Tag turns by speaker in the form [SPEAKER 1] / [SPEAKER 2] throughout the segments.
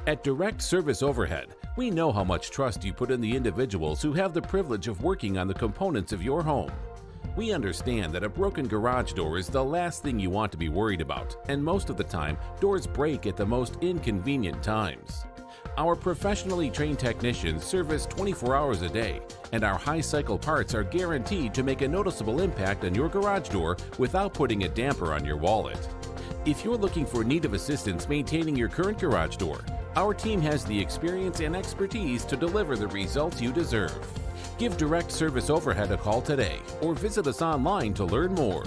[SPEAKER 1] At Direct Service Overhead, we know how much trust you put in the individuals who have the privilege of working on the components of your home. We understand that a broken garage door is the last thing you want to be worried about, and most of the time, doors break at the most inconvenient times. Our professionally trained technicians service 24 hours a day, and our high-cycle parts are guaranteed to make a noticeable impact on your garage door without putting a damper on your wallet. If you're looking for need of assistance maintaining your current garage door, our team has the experience and expertise to deliver the results you deserve. Give Direct Service Overhead a call today or visit us online to learn more.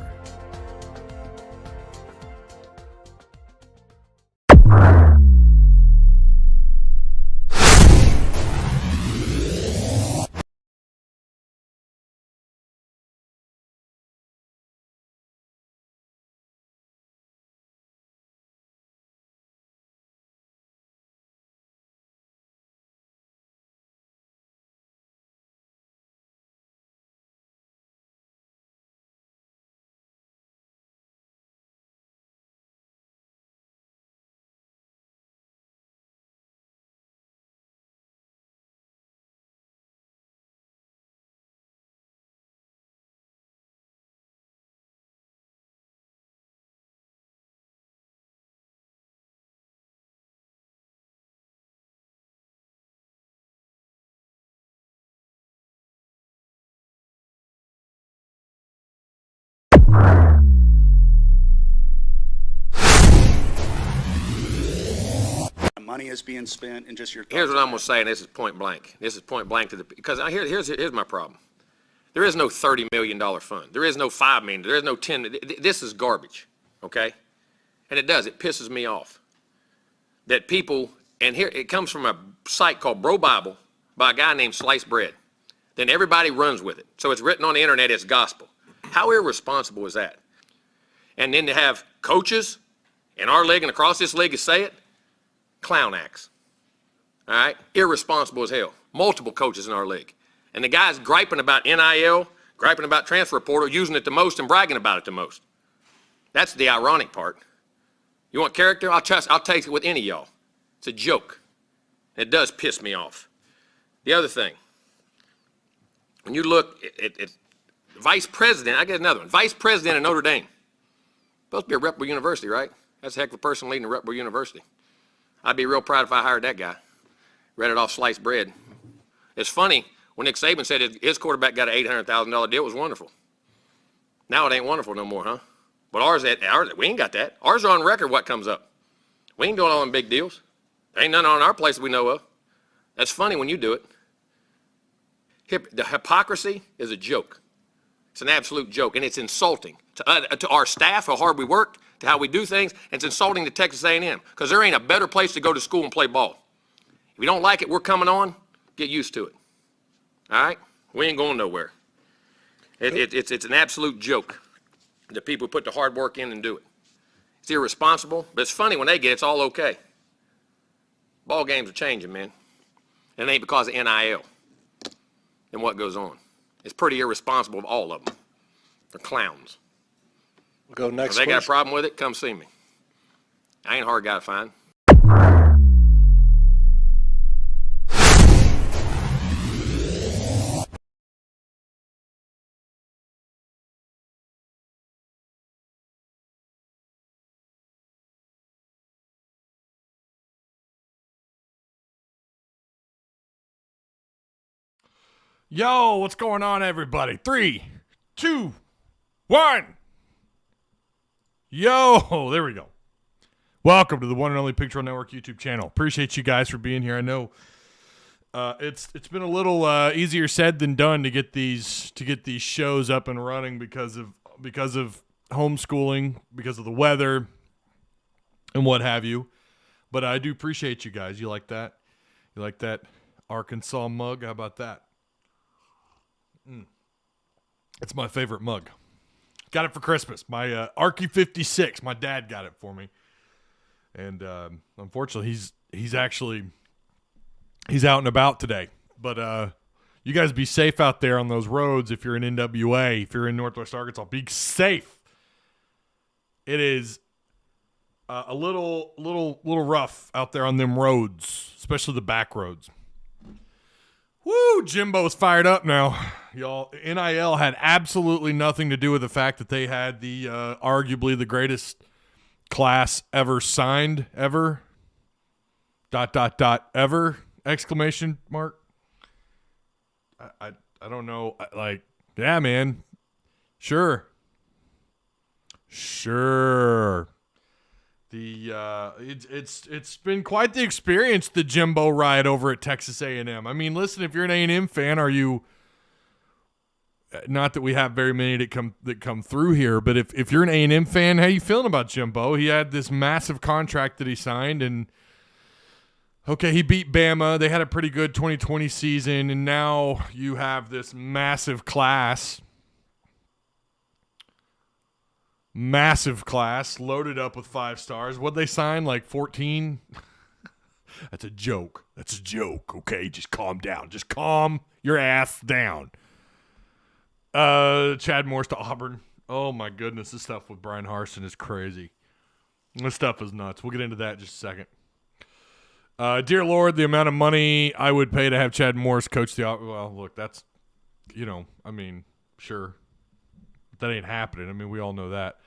[SPEAKER 2] Money is being spent, and just your thoughts.
[SPEAKER 3] Here's what I'm going to say, and this is point blank. This is point blank to the, because here's my problem. There is no $30 million fund. There is no $5 million. There is no 10. This is garbage, okay? And it pisses me off that people, and here it comes from a site called Bro Bible by a guy named Sliced Bread. Then everybody runs with it. So it's written on the internet as gospel. How irresponsible is that? And then to have coaches in our league and across this league say it, clown acts. All right? Irresponsible as hell. Multiple coaches in our league. And the guy's griping about NIL, griping about transfer portal, using it the most and bragging about it the most. That's the ironic part. You want character? I'll take it with any of y'all. It's a joke. It does piss me off. The other thing, when you look at vice president, I get another one. Vice president of Notre Dame. Supposed to be a reputable university, right? That's a heck of a person leading a reputable university. I'd be real proud if I hired that guy. Read it off Sliced Bread. It's funny, when Nick Saban said his quarterback got an $800,000 deal, it was wonderful. Now it ain't wonderful no more, huh? But ours, we ain't got that. Ours are on record what comes up. We ain't doing all them big deals. There ain't none on our place that we know of. That's funny when you do it. The hypocrisy is a joke. It's an absolute joke, and it's insulting to our staff, how hard we work, to how we do things, and it's insulting to Texas A&M because there ain't a better place to go to school and play ball. If you don't like it, we're coming on. Get used to it. All right? We ain't going nowhere. It's an absolute joke. The people put the hard work in and do it. It's irresponsible, but it's funny when they get it, it's all okay. Ball games are changing, man. And it ain't because of NIL and what goes on. It's pretty irresponsible of all of them. They're clowns.
[SPEAKER 4] We'll go next.
[SPEAKER 3] If they got a problem with it, come see me. I ain't a hard guy to find.
[SPEAKER 5] Yo, what's going on, everybody? 3, 2, 1. Yo, there we go. Welcome to the one and only Petrino Network YouTube channel. Appreciate you guys for being here. I know it's been a little easier said than done to get these shows up and running because of homeschooling, because of the weather, and what have you. But I do appreciate you guys. You like that? You like that Arkansas mug? How about that? It's my favorite mug. Got it for Christmas. My Arky 56. My dad got it for me. And unfortunately, he's out and about today. But you guys be safe out there on those roads if you're in NWA, if you're in Northwest Arkansas. Be safe. It is a little rough out there on them roads, especially the back roads. Woo, Jimbo's fired up now. Y'all, NIL had absolutely nothing to do with the fact that they had the arguably the greatest class ever signed ever. ... ever exclamation mark. I don't know. Like, yeah, man. Sure. It's been quite the experience, the Jimbo ride over at Texas A&M. I mean, listen, if you're an A&M fan, are you? Not that we have very many that come through here, but if you're an A&M fan, how you feeling about Jimbo? He had this massive contract that he signed, and okay, he beat Bama. They had a pretty good 2020 season, and now you have this massive class loaded up with 5 stars. What'd they sign? Like 14? That's a joke. Okay, just calm down. Just calm your ass down. Chad Morris to Auburn. Oh my goodness, this stuff with Bryan Harsin is crazy. This stuff is nuts. We'll get into that in just a second. Dear Lord, the amount of money I would pay to have Chad Morris coach the Auburn. Well, look, that's, sure. That ain't happening. I mean, we all know that.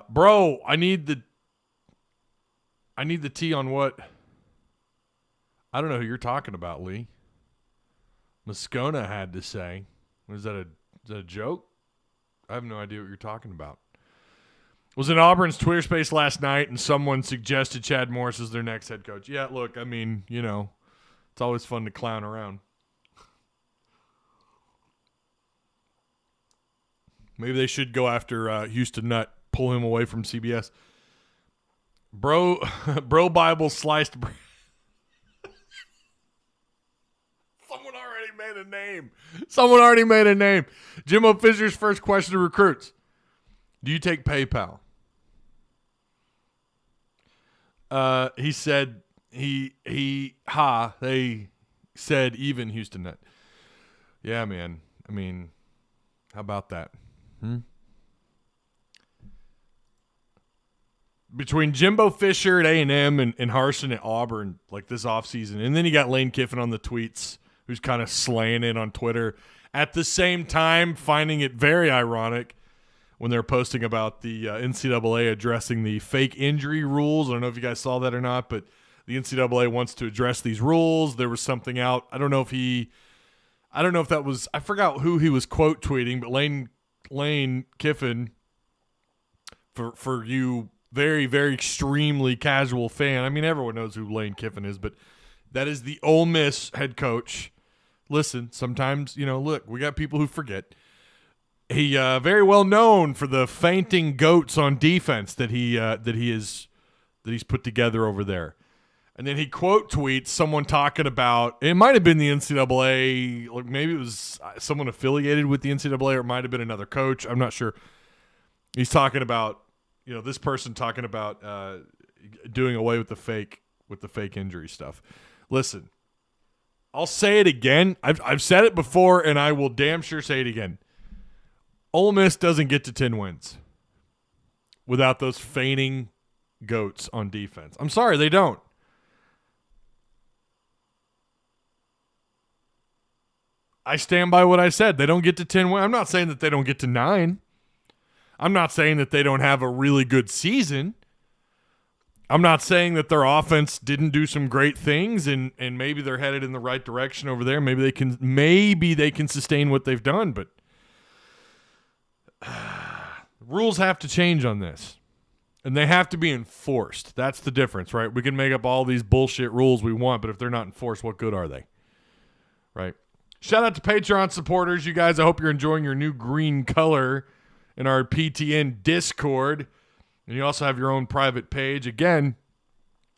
[SPEAKER 5] Bro, I need the tea on what? I don't know who you're talking about, Lee. Moscona had to say. Is that a joke? I have no idea what you're talking about. Was in Auburn's Twitter space last night, and someone suggested Chad Morris as their next head coach. Yeah, look, I mean, it's always fun to clown around. Maybe they should go after Houston Nutt, pull him away from CBS. Bro Bible sliced bread. Someone already made a name. Jimbo Fisher's first question to recruits. Do you take PayPal? He said they said even Houston Nutt. Yeah, man. I mean, how about that? Between Jimbo Fisher at A&M and Harsin at Auburn, like this offseason, and then you got Lane Kiffin on the tweets, who's kind of slaying it on Twitter. At the same time, finding it very ironic when they're posting about the NCAA addressing the fake injury rules. I don't know if you guys saw that or not, but the NCAA wants to address these rules. There was something out. I don't know if that was – I forgot who he was quote tweeting, but Lane Kiffin, for you very, very extremely casual fan. I mean, everyone knows who Lane Kiffin is, but that is the Ole Miss head coach. Listen, sometimes, look, we got people who forget. He very well known for the fainting goats on defense that he's put together over there. And then he quote tweets someone talking about, it might have been the NCAA, like maybe it was someone affiliated with the NCAA, or it might have been another coach. I'm not sure. He's talking about, this person talking about doing away with the fake injury stuff. Listen, I'll say it again. I've said it before, and I will damn sure say it again. Ole Miss doesn't get to 10 wins without those feigning goats on defense. I'm sorry, they don't. I stand by what I said. They don't get to 10 wins. I'm not saying that they don't get to 9. I'm not saying that they don't have a really good season. I'm not saying that their offense didn't do some great things and maybe they're headed in the right direction over there. Maybe they can sustain what they've done, but rules have to change on this. And they have to be enforced. That's the difference, right? We can make up all these bullshit rules we want, but if they're not enforced, what good are they? Right? Shout out to Patreon supporters. You guys, I hope you're enjoying your new green color in our PTN Discord. And you also have your own private page. Again,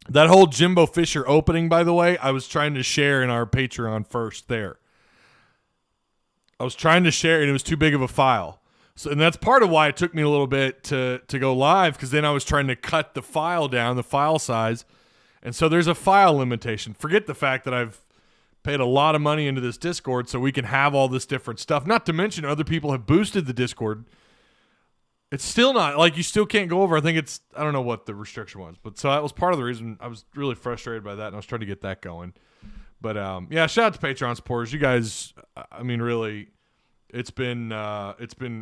[SPEAKER 5] that whole Jimbo Fisher opening, by the way, I was trying to share in our Patreon first there. I was trying to share, and it was too big of a file. So, and that's part of why it took me a little bit to go live, because then I was trying to cut the file down, the file size. And so there's a file limitation. Forget the fact that I've paid a lot of money into this Discord so we can have all this different stuff. Not to mention other people have boosted the Discord It's still not, like, you still can't go over. I think I don't know what the restriction was. But so that was part of the reason I was really frustrated by that, and I was trying to get that going. But, yeah, shout out to Patreon supporters. You guys, I mean, really, it's been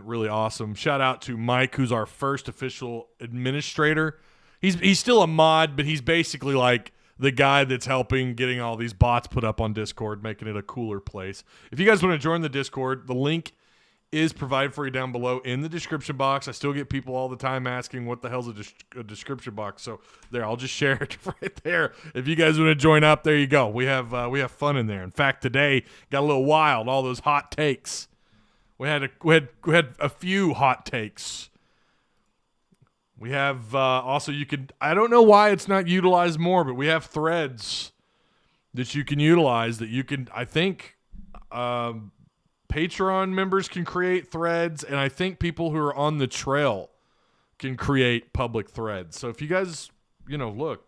[SPEAKER 5] really awesome. Shout out to Mike, who's our first official administrator. He's still a mod, but he's basically like the guy that's helping getting all these bots put up on Discord, making it a cooler place. If you guys want to join the Discord, the link is provided for you down below in the description box. I still get people all the time asking what the hell's a description box. So there, I'll just share it right there. If you guys want to join up, there you go. We have fun in there. In fact, today got a little wild. All those hot takes. We had a few hot takes. We have also, you could, I don't know why it's not utilized more, but we have threads that you can utilize that you can, I think, Patreon members can create threads, and I think people who are on the trail can create public threads. So if you guys, look,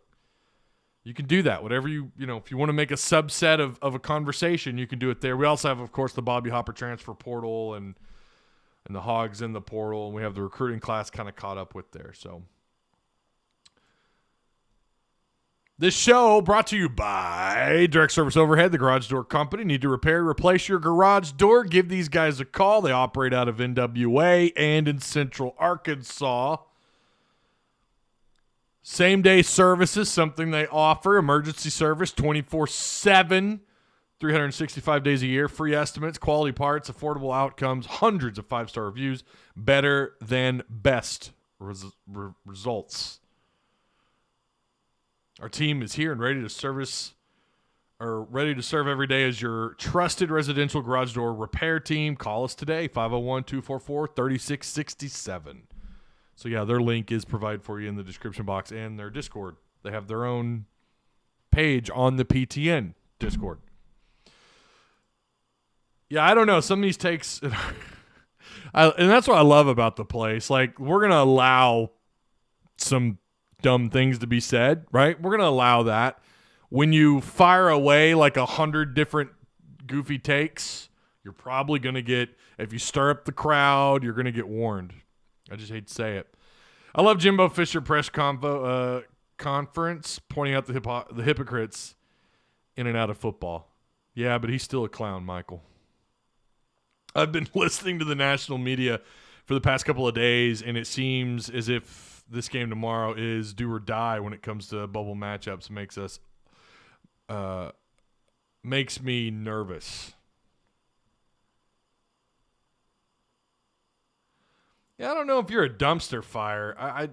[SPEAKER 5] you can do that. Whatever if you want to make a subset of a conversation, you can do it there. We also have, of course, the Bobby Hopper transfer portal and the Hogs in the portal, and we have the recruiting class kind of caught up with there. So this show brought to you by Direct Service Overhead, the garage door company. Need to repair, replace your garage door? Give these guys a call. They operate out of NWA and in Central Arkansas. Same-day services, something they offer. Emergency service, 24/7. 365 days a year, free estimates, quality parts, affordable outcomes, hundreds of 5-star reviews, better than best results. Our team is here and ready to serve every day as your trusted residential garage door repair team. Call us today, 501-244-3667. So yeah, their link is provided for you in the description box and their Discord. They have their own page on the PTN Discord. Yeah, I don't know. Some of these takes, and that's what I love about the place. Like, we're going to allow some dumb things to be said, right? We're going to allow that. When you fire away like 100 different goofy takes, you're probably going to get, if you stir up the crowd, you're going to get warned. I just hate to say it. I love Jimbo Fisher press conference pointing out the hypocrites in and out of football. Yeah, but he's still a clown, Michael. I've been listening to the national media for the past couple of days, and it seems as if this game tomorrow is do or die when it comes to bubble matchups. Makes me nervous. Yeah, I don't know if you're a dumpster fire. I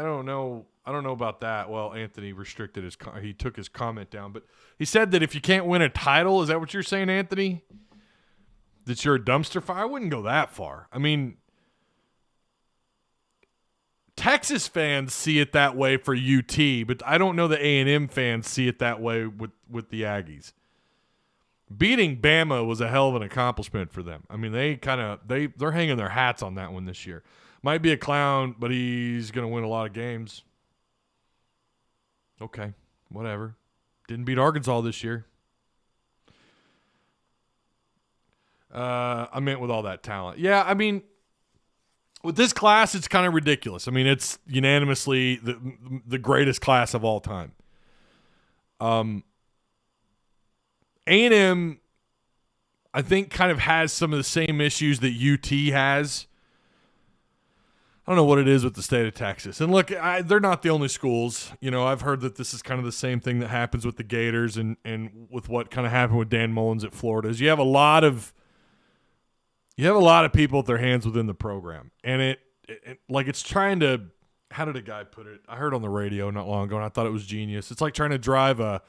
[SPEAKER 5] don't know. I don't know about that. Well, Anthony restricted he took his comment down, but he said that if you can't win a title, is that what you're saying, Anthony? That you're a dumpster fire? I wouldn't go that far. I mean, Texas fans see it that way for UT, but I don't know the A&M fans see it that way with the Aggies. Beating Bama was a hell of an accomplishment for them. I mean, they're hanging their hats on that one this year. Might be a clown, but he's going to win a lot of games. Okay, whatever. Didn't beat Arkansas this year. I meant with all that talent. Yeah, I mean, with this class, it's kind of ridiculous. I mean, it's unanimously the greatest class of all time. A&M, I think, kind of has some of the same issues that UT has. I don't know what it is with the state of Texas. And look, they're not the only schools. I've heard that this is kind of the same thing that happens with the Gators and with what kind of happened with Dan Mullins at Florida. Is you have a lot of people with their hands within the program. And it's trying to, how did a guy put it? I heard on the radio not long ago, and I thought it was genius. It's like trying to drive or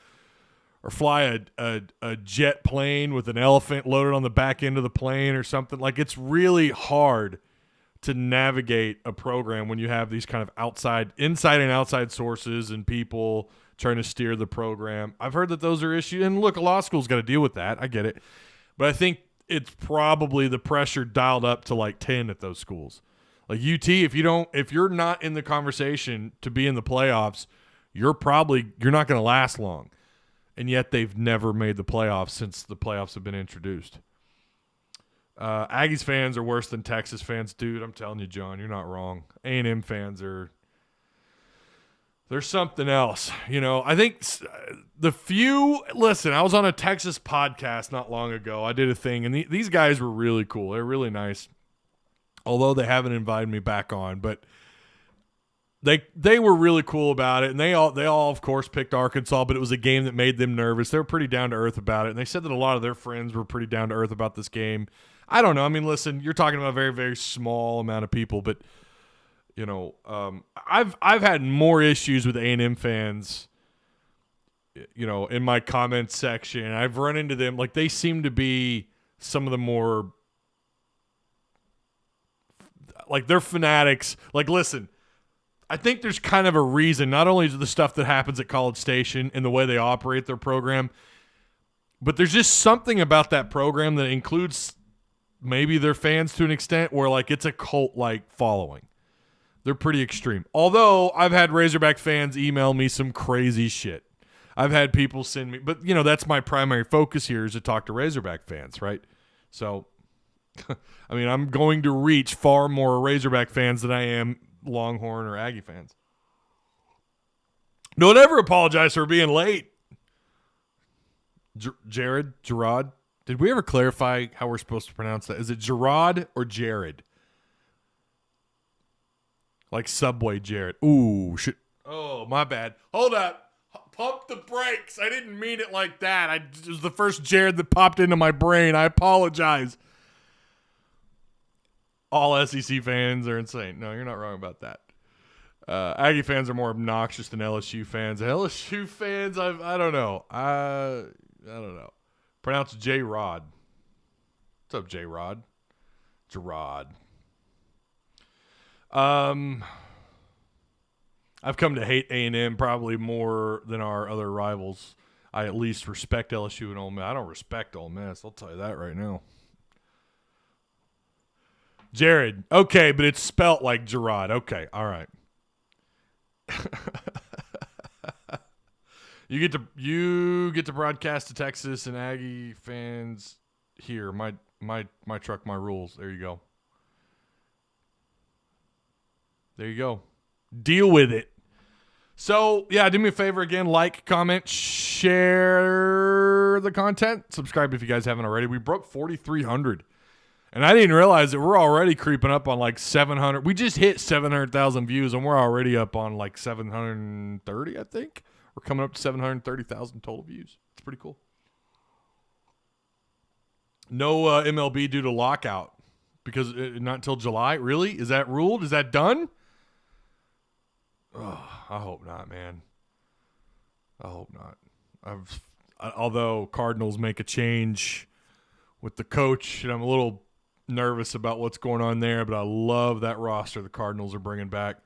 [SPEAKER 5] fly a jet plane with an elephant loaded on the back end of the plane or something. Like, it's really hard to navigate a program when you have these kind of inside and outside sources and people trying to steer the program. I've heard that those are issues. And look, a law school's got to deal with that. I get it. But I think it's probably the pressure dialed up to like 10 at those schools. Like UT, if you're not in the conversation to be in the playoffs, you're not going to last long. And yet they've never made the playoffs since the playoffs have been introduced. Aggies fans are worse than Texas fans. Dude, I'm telling you, John, you're not wrong. A&M fans are – there's something else. I think listen, I was on a Texas podcast not long ago. I did a thing, and these guys were really cool. They're really nice, although they haven't invited me back on. But they were really cool about it, and they all of course picked Arkansas, but it was a game that made them nervous. They were pretty down to earth about it, and they said that a lot of their friends were pretty down to earth about this game. I don't know. I mean, listen, you're talking about a very, very small amount of people, but I've had more issues with A&M fans, in my comments section. I've run into them. Like, they seem to be some of the more, like, they're fanatics. Like, listen, I think there's kind of a reason, not only to the stuff that happens at College Station and the way they operate their program, but there's just something about that program that includes maybe their fans to an extent where, like, it's a cult-like following. They're pretty extreme. Although I've had Razorback fans email me some crazy shit. I've had people send me, but that's my primary focus here is to talk to Razorback fans, right? So, I mean, I'm going to reach far more Razorback fans than I am Longhorn or Aggie fans. Don't ever apologize for being late. Gerard. Did we ever clarify how we're supposed to pronounce that? Is it Gerard or Jared? Like Subway Jared. Ooh, shit. Oh, my bad. Hold up. Pump the brakes. I didn't mean it like that. It was the first Jared that popped into my brain. I apologize. All SEC fans are insane. No, you're not wrong about that. Aggie fans are more obnoxious than LSU fans. LSU fans, I don't know. I don't know. Pronounce J-Rod. What's up, J-Rod? Gerard. I've come to hate A&M probably more than our other rivals. I at least respect LSU and Ole Miss. I don't respect Ole Miss. I'll tell you that right now. Jared. Okay, but it's spelt like Gerard. Okay, all right. You get to broadcast to Texas and Aggie fans here. My truck, my rules. There you go. There you go. Deal with it. So, yeah, do me a favor again. Like, comment, share the content. Subscribe if you guys haven't already. We broke 4,300. And I didn't realize that we're already creeping up on like 700. We just hit 700,000 views, and we're already up on like 730, I think. We're coming up to 730,000 total views. It's pretty cool. No MLB due to lockout because not until July. Really? Is that ruled? Is that done? Oh, I hope not, man. I hope not. Although Cardinals make a change with the coach, and I'm a little nervous about what's going on there, but I love that roster the Cardinals are bringing back.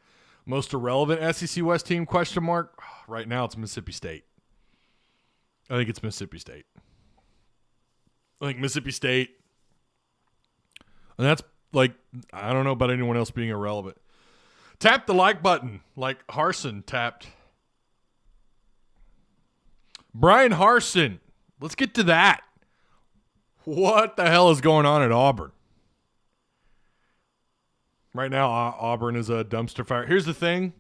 [SPEAKER 5] Most irrelevant SEC West team, question mark? Right now it's Mississippi State. I think it's Mississippi State. I think Mississippi State. And that's like, I don't know about anyone else being irrelevant. Tap the like button like Harsin tapped. Bryan Harsin. Let's get to that. What the hell is going on at Auburn? Right now, Auburn is a dumpster fire. Here's the thing.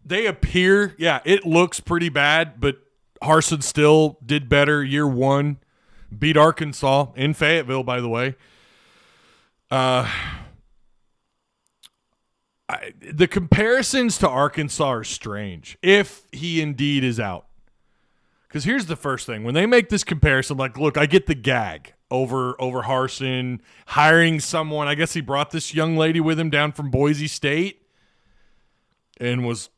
[SPEAKER 5] They appear, it looks pretty bad, but Harsin still did better year one. Beat Arkansas in Fayetteville, by the way. The comparisons to Arkansas are strange, if he indeed is out. Because here's the first thing. When they make this comparison, like, look, I get the gag over Harsin hiring someone. I guess he brought this young lady with him down from Boise State and was,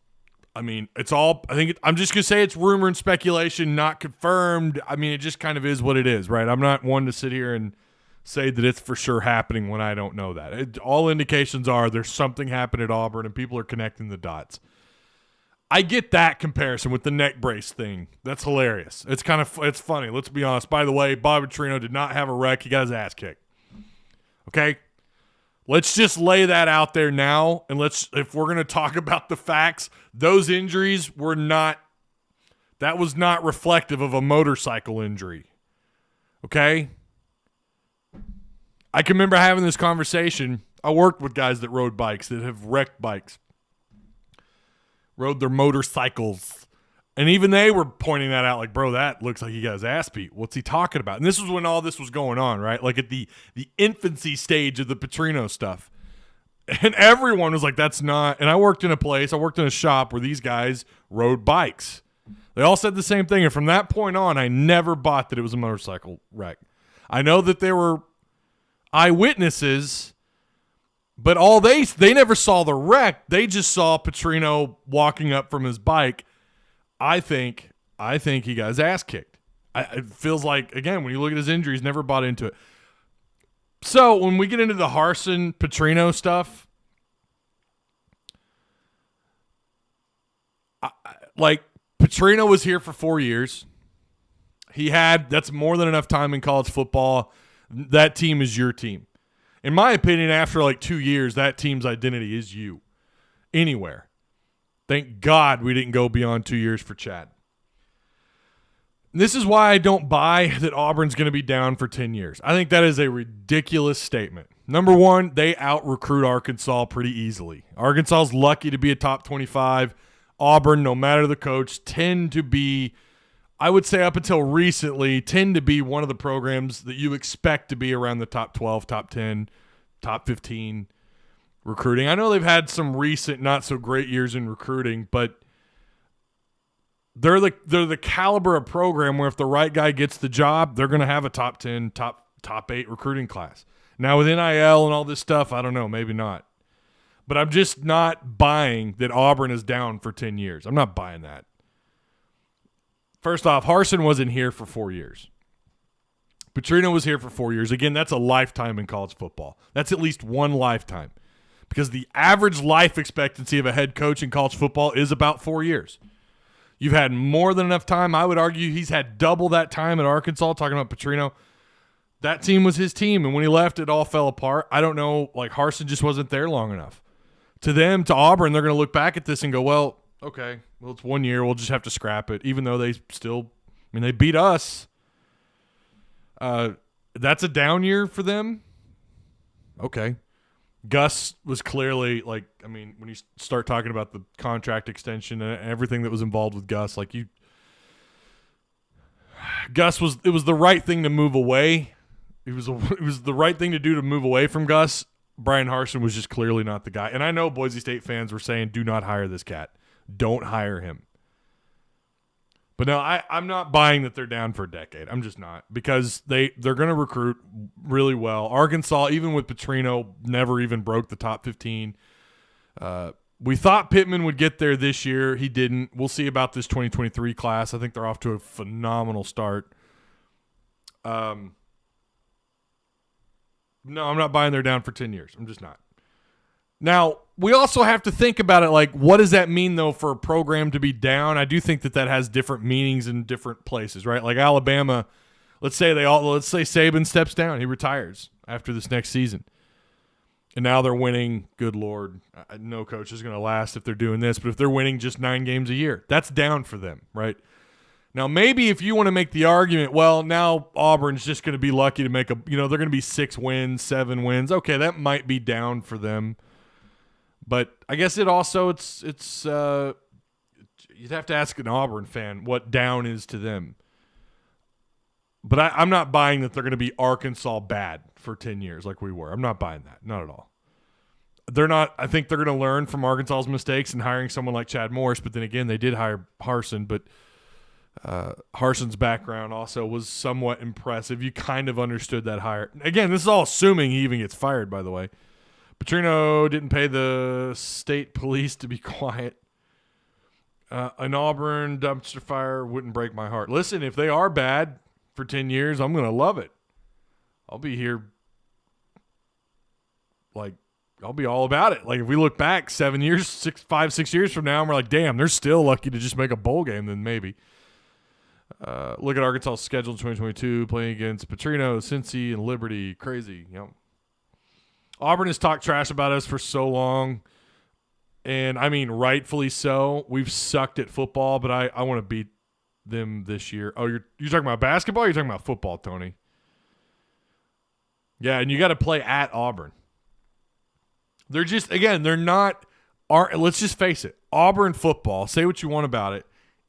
[SPEAKER 5] it's all, I'm just going to say it's rumor and speculation, not confirmed. It just kind of is what it is, right? I'm not one to sit here and say that it's for sure happening when I don't know that. All indications are there's something happened at Auburn and people are connecting the dots. I get that comparison with the neck brace thing. That's hilarious. It's funny. Let's be honest. By the way, Bob Petrino did not have a wreck. He got his ass kicked. Okay? Let's just lay that out there now. And if we're going to talk about the facts, those injuries that was not reflective of a motorcycle injury. Okay? I can remember having this conversation. I worked with guys that rode bikes, that have wrecked bikes, rode their motorcycles. And even they were pointing that out like, bro, that looks like he got his ass beat. What's he talking about? And this was when all this was going on, right? Like at the infancy stage of the Petrino stuff. And everyone was like, that's not. And I worked in a shop where these guys rode bikes. They all said the same thing. And from that point on, I never bought that it was a motorcycle wreck. I know that there were eyewitnesses, but all they never saw the wreck. They just saw Petrino walking up from his bike. I think he got his ass kicked. It feels like, again, when you look at his injuries, never bought into it. So when we get into the Harsin Petrino stuff, like Petrino was here for 4 years. That's more than enough time in college football. That team is your team. In my opinion, after like 2 years, that team's identity is you. Anywhere. Thank God we didn't go beyond 2 years for Chad. This is why I don't buy that Auburn's going to be down for 10 years. I think that is a ridiculous statement. Number one, they out-recruit Arkansas pretty easily. Arkansas's lucky to be a top 25. Auburn, no matter the coach, tend to be, I would say up until recently, tend to be one of the programs that you expect to be around the top 12, top 10, top 15 recruiting. I know they've had some recent not so great years in recruiting, but they're the caliber of program where if the right guy gets the job, they're going to have a top 10, top 8 recruiting class. Now with NIL and all this stuff, I don't know, maybe not. But I'm just not buying that Auburn is down for 10 years. I'm not buying that. First off, Harsin wasn't here for 4 years. Petrino was here for 4 years. Again, that's a lifetime in college football. That's at least one lifetime. Because the average life expectancy of a head coach in college football is about 4 years. You've had more than enough time. I would argue he's had double that time at Arkansas, talking about Petrino. That team was his team, and when he left, it all fell apart. I don't know, like Harsin just wasn't there long enough. To them, to Auburn, they're going to look back at this and go, well, okay, well, it's 1 year. We'll just have to scrap it, even though they still, they beat us. That's a down year for them. Okay. Gus was clearly, when you start talking about the contract extension and everything that was involved with Gus, it was the right thing to move away. It was the right thing to do to move away from Gus. Bryan Harsin was just clearly not the guy. And I know Boise State fans were saying, do not hire this cat. Don't hire him. But no, I'm not buying that they're down for a decade. I'm just not. Because they're going to recruit really well. Arkansas, even with Petrino, never even broke the top 15. We thought Pittman would get there this year. He didn't. We'll see about this 2023 class. I think they're off to a phenomenal start. No, I'm not buying they're down for 10 years. I'm just not. Now, we also have to think about it what does that mean, though, for a program to be down? I do think that has different meanings in different places, right? Like Alabama, let's say Saban steps down. He retires after this next season. And now they're winning. Good Lord. No coach is going to last if they're doing this. But if they're winning just 9 games a year, that's down for them, right? Now, maybe if you want to make the argument, well, now Auburn's just going to be lucky to make they're going to be 6 wins, 7 wins. Okay, that might be down for them. But I guess it's you'd have to ask an Auburn fan what down is to them. But I'm not buying that they're going to be Arkansas bad for 10 years like we were. I'm not buying that. Not at all. They're not. I think they're going to learn from Arkansas's mistakes in hiring someone like Chad Morris. But then again, they did hire Harsin. But Harsin's background also was somewhat impressive. You kind of understood that hire. Again, this is all assuming he even gets fired, by the way. Petrino didn't pay the state police to be quiet. An Auburn dumpster fire wouldn't break my heart. Listen, if they are bad for 10 years, I'm going to love it. I'll be here. I'll be all about it. If we look back 5, 6 years from now, and we're like, damn, they're still lucky to just make a bowl game, then maybe. Look at Arkansas' schedule in 2022, playing against Petrino, Cincy, and Liberty. Crazy. Auburn has talked trash about us for so long, and I mean rightfully so. We've sucked at football, but I want to beat them this year. Oh, you're talking about basketball or you're talking about football, Tony? Yeah, and you got to play at Auburn. They're just, again, they're not, let's just face it, Auburn football, say what you want about it,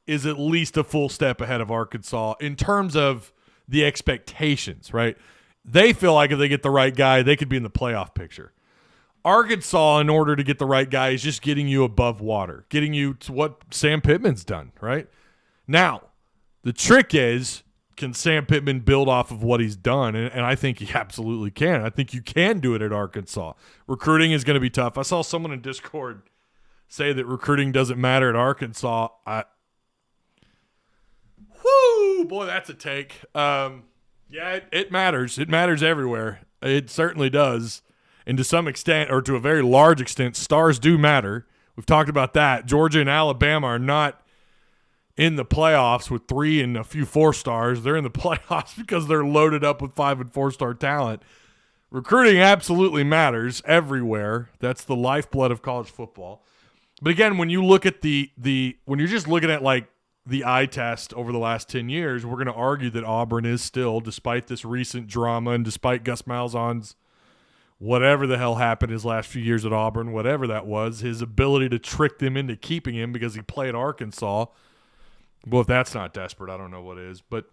[SPEAKER 5] is at least a full step ahead of Arkansas in terms of the expectations, right? They feel like if they get the right guy, they could be in the playoff picture. Arkansas, in order to get the right guy, is just getting you above water, getting you to what Sam Pittman's done, right? Now, the trick is, can Sam Pittman build off of what he's done? And I think he absolutely can. I think you can do it at Arkansas. Recruiting is going to be tough. I saw someone in Discord say that recruiting doesn't matter at Arkansas. Whoo, boy, that's a take. Yeah, it matters. It matters everywhere. It certainly does. And to some extent, or to a very large extent, stars do matter. We've talked about that. Georgia and Alabama are not in the playoffs with 3 and a few 4-stars. They're in the playoffs because they're loaded up with 5 and 4-star talent. Recruiting absolutely matters everywhere. That's the lifeblood of college football. But again, when you look at when you're just looking at like the eye test over the last 10 years, we're going to argue that Auburn is still, despite this recent drama and despite Gus Malzahn's whatever the hell happened his last few years at Auburn, whatever that was, his ability to trick them into keeping him because he played Arkansas. Well, if that's not desperate, I don't know what is. But,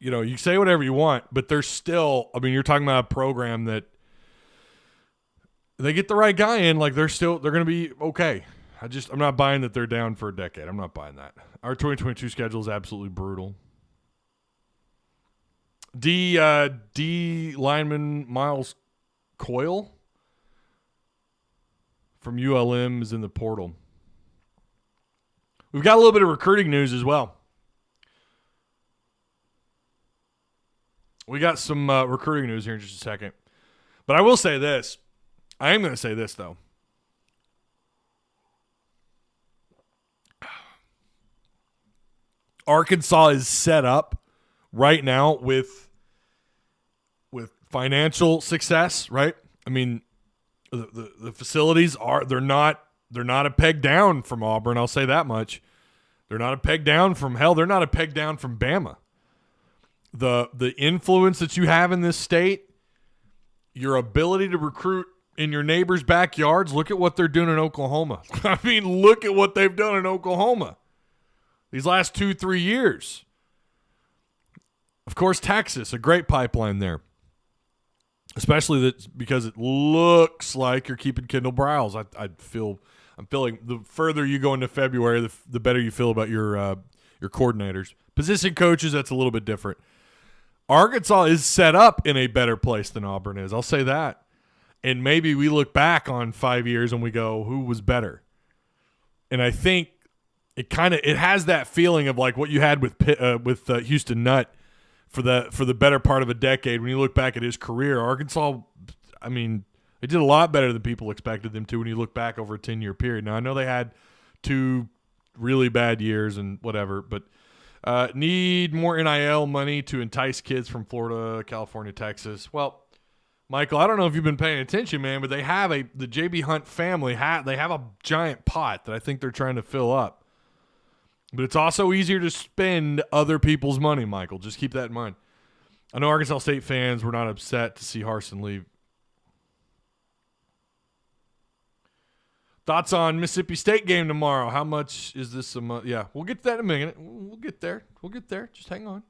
[SPEAKER 5] you know, you say whatever you want, but there's still, I mean, you're talking about a program that they get the right guy in, like they're going to be okay. I'm not buying that they're down for a decade. I'm not buying that. Our 2022 schedule is absolutely brutal. D lineman Miles Coyle from ULM is in the portal. We've got a little bit of recruiting news as well. We got some recruiting news here in just a second. But I will say this. I am going to say this, though. Arkansas is set up right now with financial success, right? I mean, the facilities they're not a peg down from Auburn, I'll say that much. They're not a peg down from they're not a peg down from Bama. The influence that you have in this state, your ability to recruit in your neighbors' backyards, look at what they're doing in Oklahoma. I mean, look at what they've done in Oklahoma these last 2-3 years. Of course, Texas, a great pipeline there. Especially because it looks like you're keeping Kendall Briles. I'm feeling the further you go into February, the better you feel about your coordinators. Position coaches, that's a little bit different. Arkansas is set up in a better place than Auburn is. I'll say that. And maybe we look back on 5 years and we go, who was better? And I think it has that feeling of like what you had with Houston Nutt for the better part of a decade. When you look back at his career, Arkansas, I mean, they did a lot better than people expected them to when you look back over a 10-year period. Now, I know they had 2 really bad years and whatever, but need more NIL money to entice kids from Florida, California, Texas. Well, Michael, I don't know if you've been paying attention, man, but they have the JB Hunt family, they have a giant pot that I think they're trying to fill up. But it's also easier to spend other people's money, Michael. Just keep that in mind. I know Arkansas State fans were not upset to see Harsin leave. Thoughts on Mississippi State game tomorrow? How much is this a month? Yeah, we'll get to that in a minute. We'll get there. Just hang on.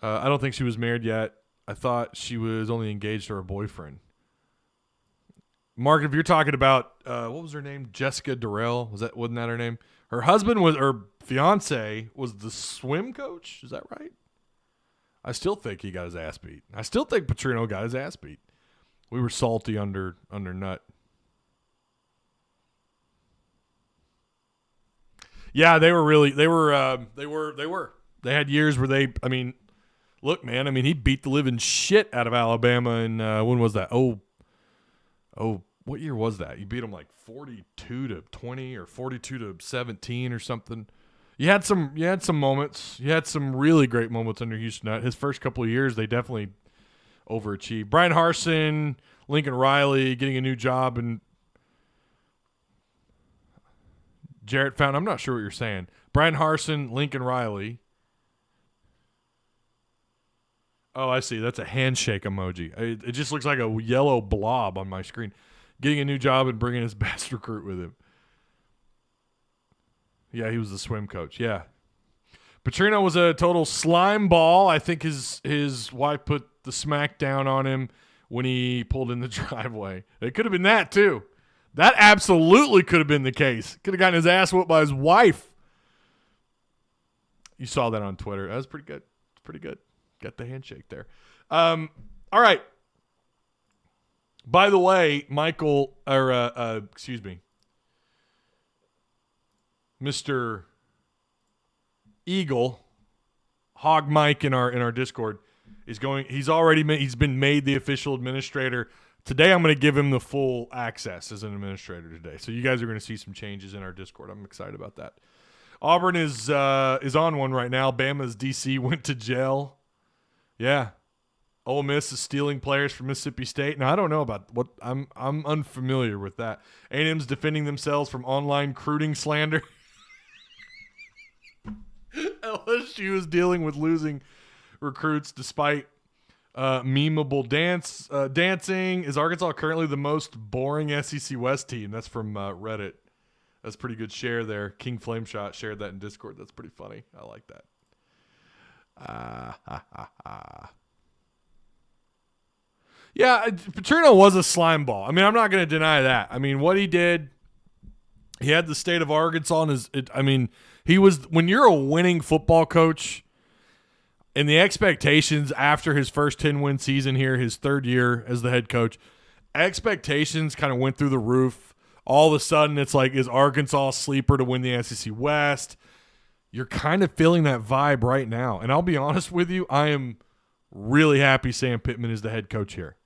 [SPEAKER 5] I don't think she was married yet. I thought she was only engaged to her boyfriend. Mark, if you're talking about, what was her name? Jessica Durrell? Wasn't that her name? Her husband her fiance was the swim coach. Is that right? I still think he got his ass beat. I still think Petrino got his ass beat. We were salty under Nutt. Yeah, they had years where look, man, he beat the living shit out of Alabama and when was that? What year was that? You beat them like 42-20 or 42-17 or something. You had some moments. You had some really great moments under Houston Nutt. His first couple of years, they definitely overachieved. Bryan Harsin, Lincoln Riley getting a new job, and Jarrett Fountain. I'm not sure what you're saying. Bryan Harsin, Lincoln Riley. Oh, I see. That's a handshake emoji. It just looks like a yellow blob on my screen. Getting a new job and bringing his best recruit with him. Yeah, he was the swim coach. Yeah. Petrino was a total slime ball. I think his wife put the smack down on him when he pulled in the driveway. It could have been that, too. That absolutely could have been the case. Could have gotten his ass whooped by his wife. You saw that on Twitter. That was pretty good. It's pretty good. Got the handshake there. All right. By the way, Mr. Eagle, Hog Mike in our Discord he's been made the official administrator. Today I'm going to give him the full access as an administrator today. So you guys are going to see some changes in our Discord. I'm excited about that. Auburn is on one right now. Bama's DC went to jail. Yeah. Ole Miss is stealing players from Mississippi State. Now I don't know about what I'm unfamiliar with that. A&M's defending themselves from online recruiting slander. LSU is dealing with losing recruits despite memeable dancing. Is Arkansas currently the most boring SEC West team? That's from Reddit. That's a pretty good share there. King Flameshot shared that in Discord. That's pretty funny. I like that. Yeah, Petrino was a slime ball. I mean, I'm not going to deny that. I mean, what he did, he had the state of Arkansas on his he was, when you're a winning football coach and the expectations after his first 10-win season here, his third year as the head coach, expectations kind of went through the roof. All of a sudden, it's like, is Arkansas a sleeper to win the SEC West? You're kind of feeling that vibe right now. And I'll be honest with you, I am really happy Sam Pittman is the head coach here.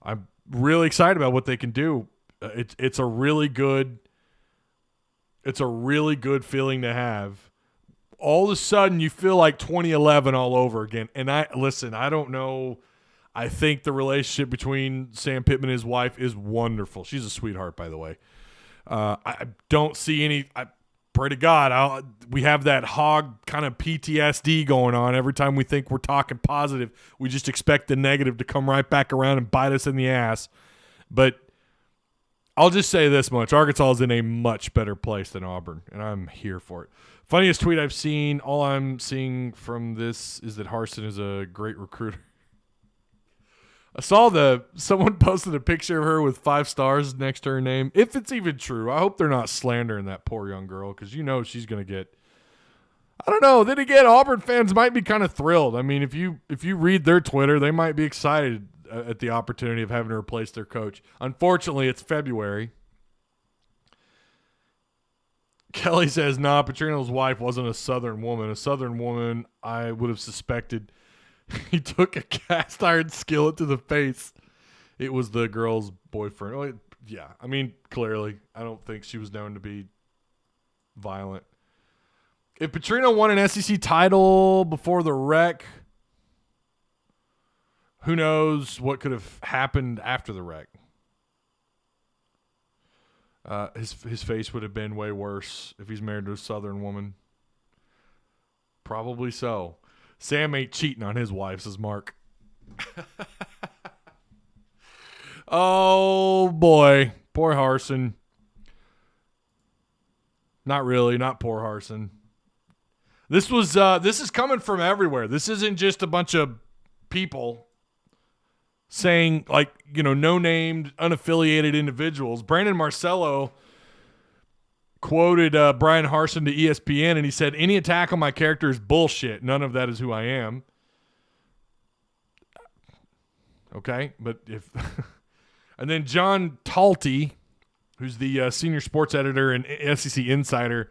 [SPEAKER 5] I'm really excited about what they can do. It's a really good feeling to have. All of a sudden, you feel like 2011 all over again. And I don't know. I think the relationship between Sam Pittman and his wife is wonderful. She's a sweetheart, by the way. I don't see any. I pray to God, we have that hog kind of PTSD going on. Every time we think we're talking positive, we just expect the negative to come right back around and bite us in the ass. But I'll just say this much. Arkansas is in a much better place than Auburn, and I'm here for it. Funniest tweet I've seen, all I'm seeing from this is that Harsin is a great recruiter. I saw someone posted a picture of her with 5 stars next to her name. If it's even true, I hope they're not slandering that poor young girl, because she's going to get – I don't know. Then again, Auburn fans might be kind of thrilled. I mean, if you read their Twitter, they might be excited at the opportunity of having to replace their coach. Unfortunately, it's February. Kelly says, nah, Petrino's wife wasn't a Southern woman. A Southern woman, I would have suspected – he took a cast iron skillet to the face. It was the girl's boyfriend. Oh, yeah, I mean, clearly. I don't think she was known to be violent. If Petrino won an SEC title before the wreck, who knows what could have happened after the wreck. His face would have been way worse if he's married to a Southern woman. Probably so. Sam ain't cheating on his wife, says Mark. Oh, boy. Poor Harsin. Not really. Not poor Harsin. This is coming from everywhere. This isn't just a bunch of people saying, no-named, unaffiliated individuals. Brandon Marcello quoted Bryan Harsin to ESPN, and he said, any attack on my character is bullshit. None of that is who I am. Okay, but if and then John Talty, who's the senior sports editor and SEC insider,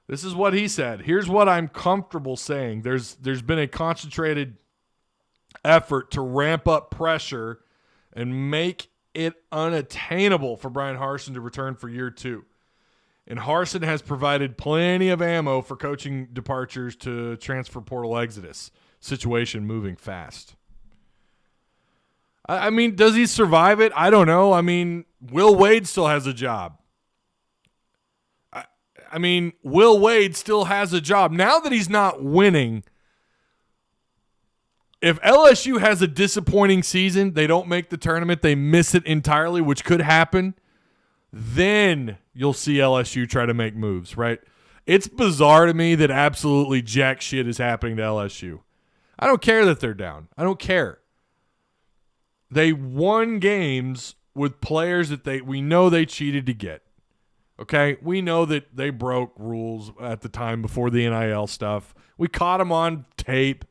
[SPEAKER 5] this is what he said. Here's what I'm comfortable saying. There's been a concentrated effort to ramp up pressure and make it unattainable for Bryan Harsin to return for year 2. And Harsin has provided plenty of ammo for coaching departures to transfer portal exodus. Situation moving fast. I mean, does he survive it? I don't know. I mean, Will Wade still has a job. Will Wade still has a job. Now that he's not winning, if LSU has a disappointing season, they don't make the tournament, they miss it entirely, which could happen, then you'll see LSU try to make moves, right? It's bizarre to me that absolutely jack shit is happening to LSU. I don't care that they're down. I don't care. They won games with players that we know they cheated to get. Okay? We know that they broke rules at the time before the NIL stuff. We caught them on tape.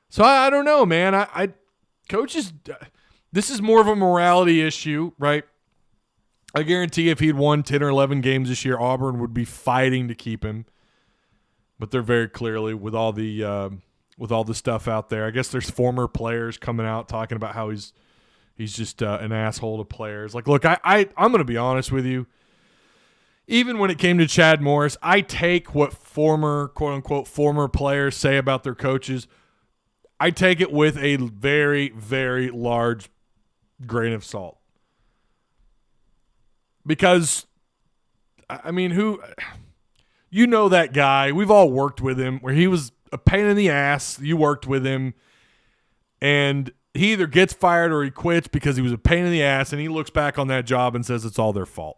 [SPEAKER 5] So I don't know, man. I coaches, this is more of a morality issue, right? I guarantee if he'd won 10 or 11 games this year, Auburn would be fighting to keep him. But they're very clearly, with all the stuff out there, I guess there's former players coming out talking about how he's just an asshole to players. Like, look, I'm going to be honest with you. Even when it came to Chad Morris, I take what former, quote-unquote, former players say about their coaches. I take it with a very, very large grain of salt. Because, I mean, you know that guy. We've all worked with him where he was a pain in the ass. You worked with him, and he either gets fired or he quits because he was a pain in the ass, and he looks back on that job and says it's all their fault.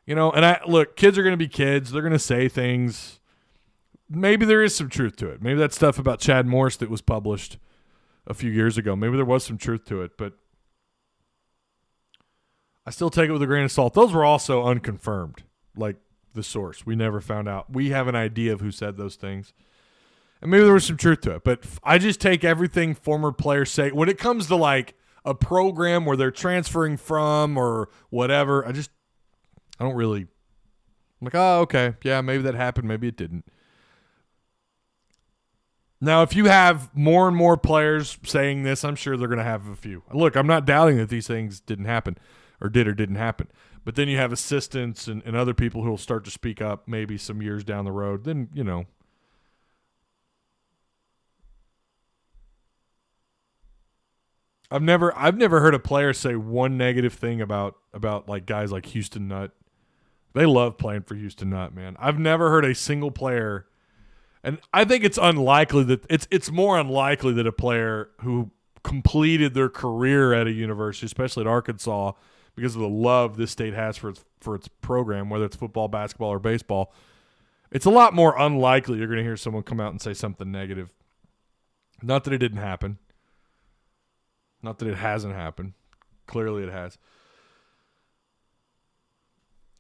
[SPEAKER 5] You know, and look, kids are going to be kids. They're going to say things. Maybe there is some truth to it. Maybe that stuff about Chad Morris that was published a few years ago, maybe there was some truth to it, but I still take it with a grain of salt. Those were also unconfirmed, like the source. We never found out. We have an idea of who said those things. And maybe there was some truth to it, but I just take everything former players say. When it comes to like a program where they're transferring from or whatever, I don't really, I'm like, oh, okay. Yeah, maybe that happened. Maybe it didn't. Now, if you have more and more players saying this, I'm sure they're going to have a few. Look, I'm not doubting that these things didn't happen or didn't happen. But then you have assistants and other people who will start to speak up maybe some years down the road. Then, you know. I've never heard a player say one negative thing about like guys like Houston Nutt. They love playing for Houston Nutt, man. I've never heard a single player, and I think it's unlikely that it's more unlikely that a player who completed their career at a university, especially at Arkansas, because of the love this state has for its program, whether it's football, basketball, or baseball, it's a lot more unlikely you're going to hear someone come out and say something negative. Not that it didn't happen. Not that it hasn't happened. Clearly it has.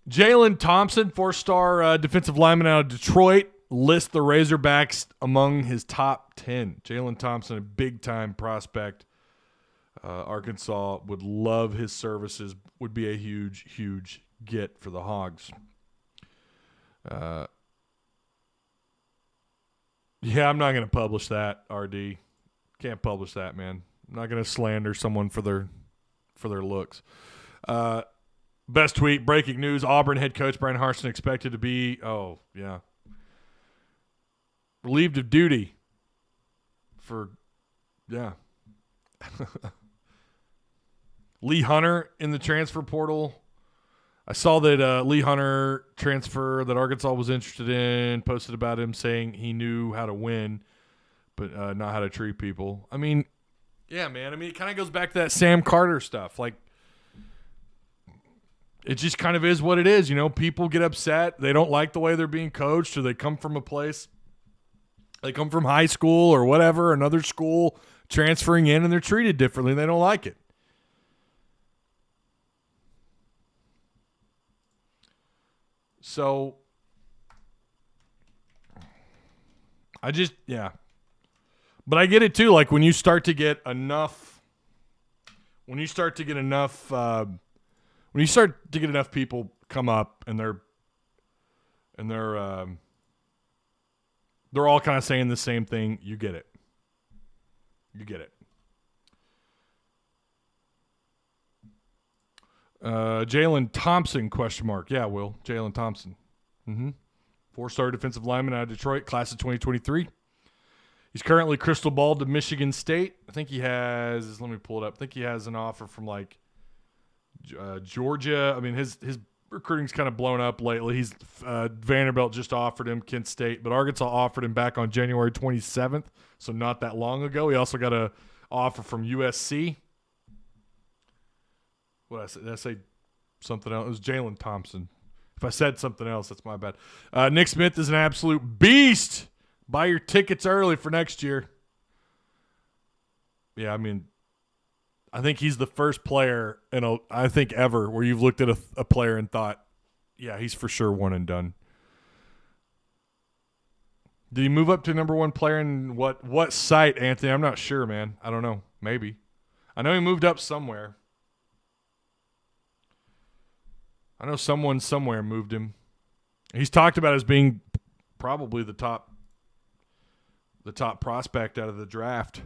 [SPEAKER 5] Jalen Thompson, four-star defensive lineman out of Detroit, lists the Razorbacks among his top 10. Jalen Thompson, a big-time prospect. Arkansas would love his services, would be a huge, huge get for the Hogs. Yeah, I'm not going to publish that, RD. Can't publish that, man. I'm not going to slander someone for their looks. Best tweet, breaking news, Auburn head coach Bryan Harsin expected to be, relieved of duty for, Lee Hunter in the transfer portal. I saw that Lee Hunter transfer that Arkansas was interested in, posted about him saying he knew how to win, but not how to treat people. I mean, yeah, man. I mean, it kind of goes back to that Sam Carter stuff. Like, it just kind of is what it is. You know, people get upset. They don't like the way they're being coached, or they come from a place. They come from high school or whatever, another school, transferring in, and they're treated differently. They don't like it. So, But I get it too. Like when you start to get enough people come up and they're all kind of saying the same thing, you get it. Jalen Thompson, ? Yeah, Will. Jalen Thompson. 4-star defensive lineman out of Detroit, class of 2023. He's currently crystal balled to Michigan State. I think he has, let me pull it up. I think he has an offer from like Georgia. I mean, his recruiting's kind of blown up lately. He's Vanderbilt just offered him Kent State, but Arkansas offered him back on January 27th, so not that long ago. He also got a offer from USC. What did I say? Did I say something else? It was Jalen Thompson. If I said something else, that's my bad. Nick Smith is an absolute beast. Buy your tickets early for next year. Yeah, I mean, I think he's the first player I think ever where you've looked at a player and thought, yeah, he's for sure one and done. Did he move up to number one player in what site, Anthony? I'm not sure, man. I don't know. Maybe. I know he moved up somewhere. I know someone somewhere moved him. He's talked about as being probably the top prospect out of the draft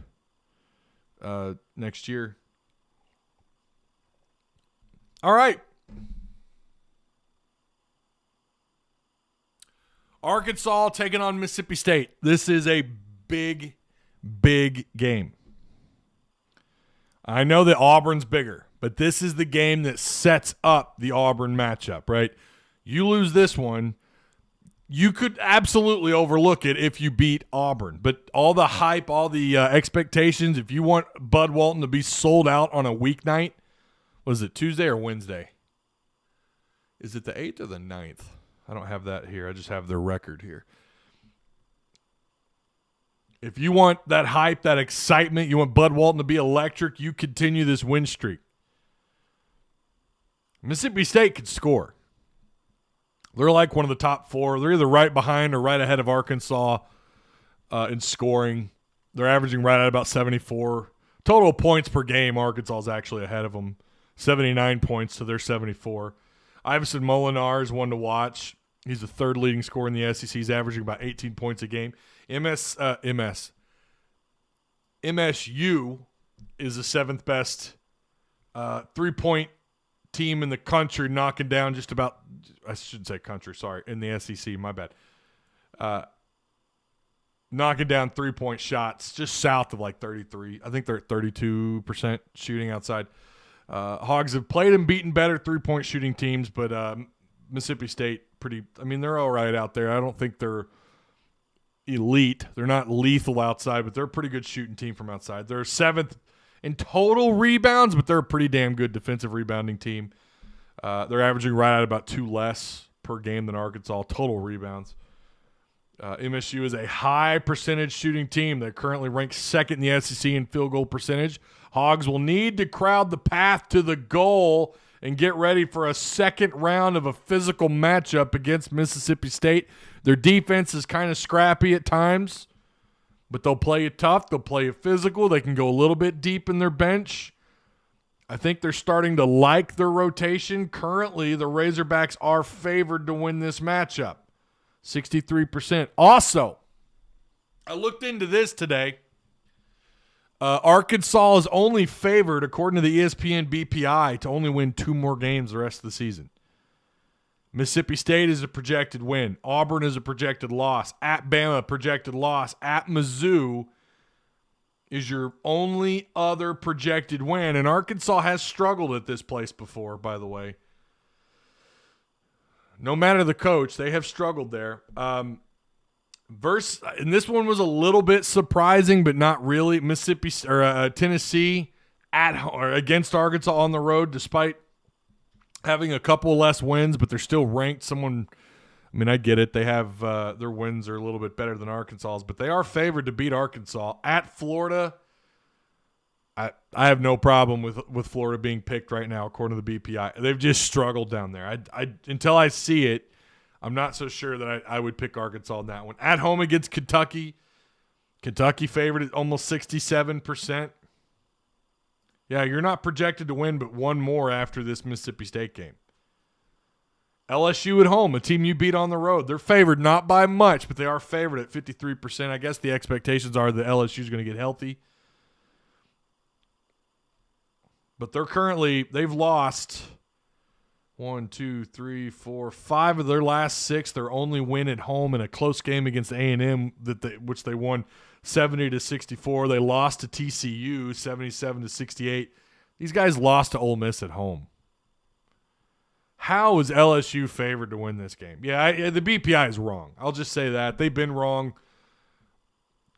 [SPEAKER 5] next year. All right. Arkansas taking on Mississippi State. This is a big, big game. I know that Auburn's bigger, but this is the game that sets up the Auburn matchup, right? You lose this one, you could absolutely overlook it if you beat Auburn. But all the hype, all the expectations, if you want Bud Walton to be sold out on a weeknight, was it Tuesday or Wednesday? Is it the 8th or the 9th? I don't have that here. I just have their record here. If you want that hype, that excitement, you want Bud Walton to be electric, you continue this win streak. Mississippi State could score. They're like one of the top four. They're either right behind or right ahead of Arkansas in scoring. They're averaging right at about 74. Total points per game, Arkansas is actually ahead of them. 79 points to their 74. Iverson Molinar is one to watch. He's the third leading scorer in the SEC. He's averaging about 18 points a game. MSU is the seventh best three-point team in the country, knocking down just about – I shouldn't say country, sorry, in the SEC, my bad. Knocking down three-point shots just south of like 33. I think they're at 32% shooting outside. Hogs have played and beaten better three-point shooting teams, but Mississippi State they're all right out there. I don't think they're elite. They're not lethal outside, but they're a pretty good shooting team from outside. They're seventh in total rebounds, but they're a pretty damn good defensive rebounding team. They're averaging right at about 2 less per game than Arkansas total rebounds. MSU is a high percentage shooting team. They're currently ranked second in the SEC in field goal percentage. Hogs will need to crowd the path to the goal and get ready for a second round of a physical matchup against Mississippi State. Their defense is kind of scrappy at times, but they'll play you tough. They'll play you physical. They can go a little bit deep in their bench. I think they're starting to like their rotation. Currently, the Razorbacks are favored to win this matchup. 63%. Also, I looked into this today. Arkansas is only favored, according to the ESPN BPI, to only win 2 more games the rest of the season. Mississippi State is a projected win. Auburn is a projected loss. At Bama, projected loss. At Mizzou is your only other projected win. And Arkansas has struggled at this place before, by the way. No matter the coach, they have struggled there. And this one was a little bit surprising, but not really. Tennessee against Arkansas on the road, despite having a couple less wins, but they're still ranked. I get it. They have their wins are a little bit better than Arkansas's, but they are favored to beat Arkansas. At Florida, I have no problem with Florida being picked right now, according to the BPI. They've just struggled down there. Until I see it, I'm not so sure that I would pick Arkansas in that one. At home against Kentucky. Kentucky favored at almost 67%. Yeah, you're not projected to win but one more after this Mississippi State game. LSU at home, a team you beat on the road. They're favored not by much, but they are favored at 53%. I guess the expectations are that LSU is going to get healthy. But they've lost 5 of their last 6. Their only win at home in a close game against A&M, which they won 70-64. They lost to TCU 77-68. These guys lost to Ole Miss at home. How is LSU favored to win this game? Yeah, the BPI is wrong. I'll just say that. They've been wrong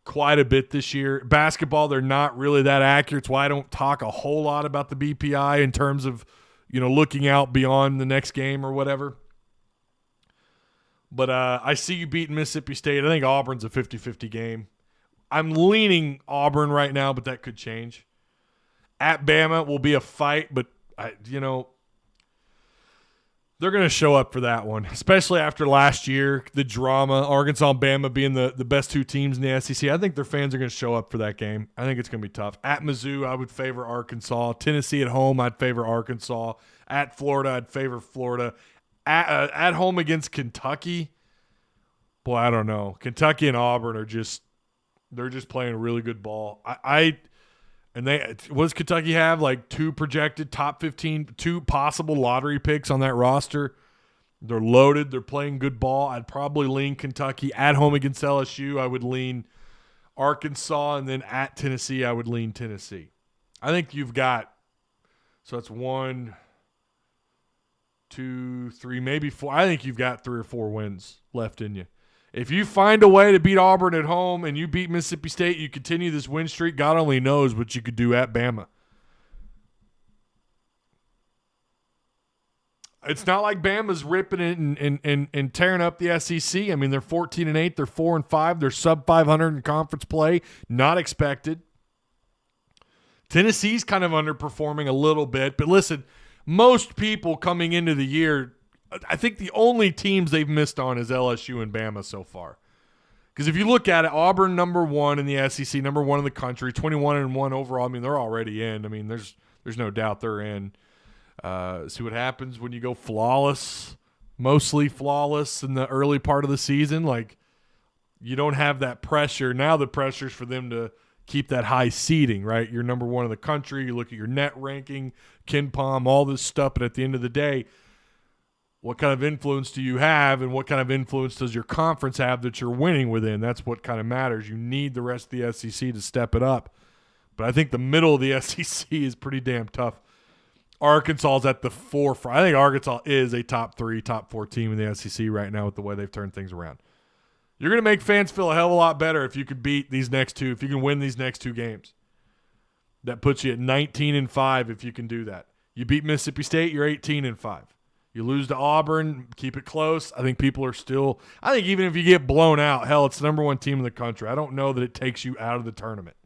[SPEAKER 5] quite a bit this year. Basketball, they're not really that accurate. It's why I don't talk a whole lot about the BPI in terms of, looking out beyond the next game or whatever. But I see you beating Mississippi State. I think Auburn's a 50-50 game. I'm leaning Auburn right now, but that could change. At Bama will be a fight, but they're going to show up for that one, especially after last year, the drama, Arkansas and Bama being the best two teams in the SEC. I think their fans are going to show up for that game. I think it's going to be tough. At Mizzou, I would favor Arkansas. Tennessee at home, I'd favor Arkansas. At Florida, I'd favor Florida. At home against Kentucky, boy, I don't know. Kentucky and Auburn they're just playing really good ball. And what does Kentucky have? Like 2 projected top 15, 2 possible lottery picks on that roster. They're loaded. They're playing good ball. I'd probably lean Kentucky. At home against LSU, I would lean Arkansas. And then at Tennessee, I would lean Tennessee. I think you've got, so that's 1, 2, 3, maybe 4. I think you've got 3 or 4 wins left in you. If you find a way to beat Auburn at home and you beat Mississippi State, you continue this win streak, God only knows what you could do at Bama. It's not like Bama's ripping it and tearing up the SEC. I mean, they're 14-8, they're 4-5, they're sub 500 in conference play, not expected. Tennessee's kind of underperforming a little bit, but listen, most people coming into the year, I think the only teams they've missed on is LSU and Bama so far. Because if you look at it, Auburn number 1 in the SEC, number 1 in the country, 21-1 overall. I mean, they're already in. I mean, there's no doubt they're in. See what happens when you go flawless, mostly flawless in the early part of the season. Like, you don't have that pressure. Now the pressure's for them to keep that high seeding, right? You're number 1 in the country. You look at your net ranking, KenPom, all this stuff. But at the end of the day, what kind of influence do you have, and what kind of influence does your conference have that you're winning within? That's what kind of matters. You need the rest of the SEC to step it up. But I think the middle of the SEC is pretty damn tough. Arkansas's at the forefront. I think Arkansas is a top 3, top 4 team in the SEC right now with the way they've turned things around. You're going to make fans feel a hell of a lot better if you could beat these next 2, if you can win these next 2 games. That puts you at 19-5 if you can do that. You beat Mississippi State, you're 18-5. You lose to Auburn, keep it close. I think people are still – I think even if you get blown out, hell, it's the number 1 team in the country. I don't know that it takes you out of the tournament.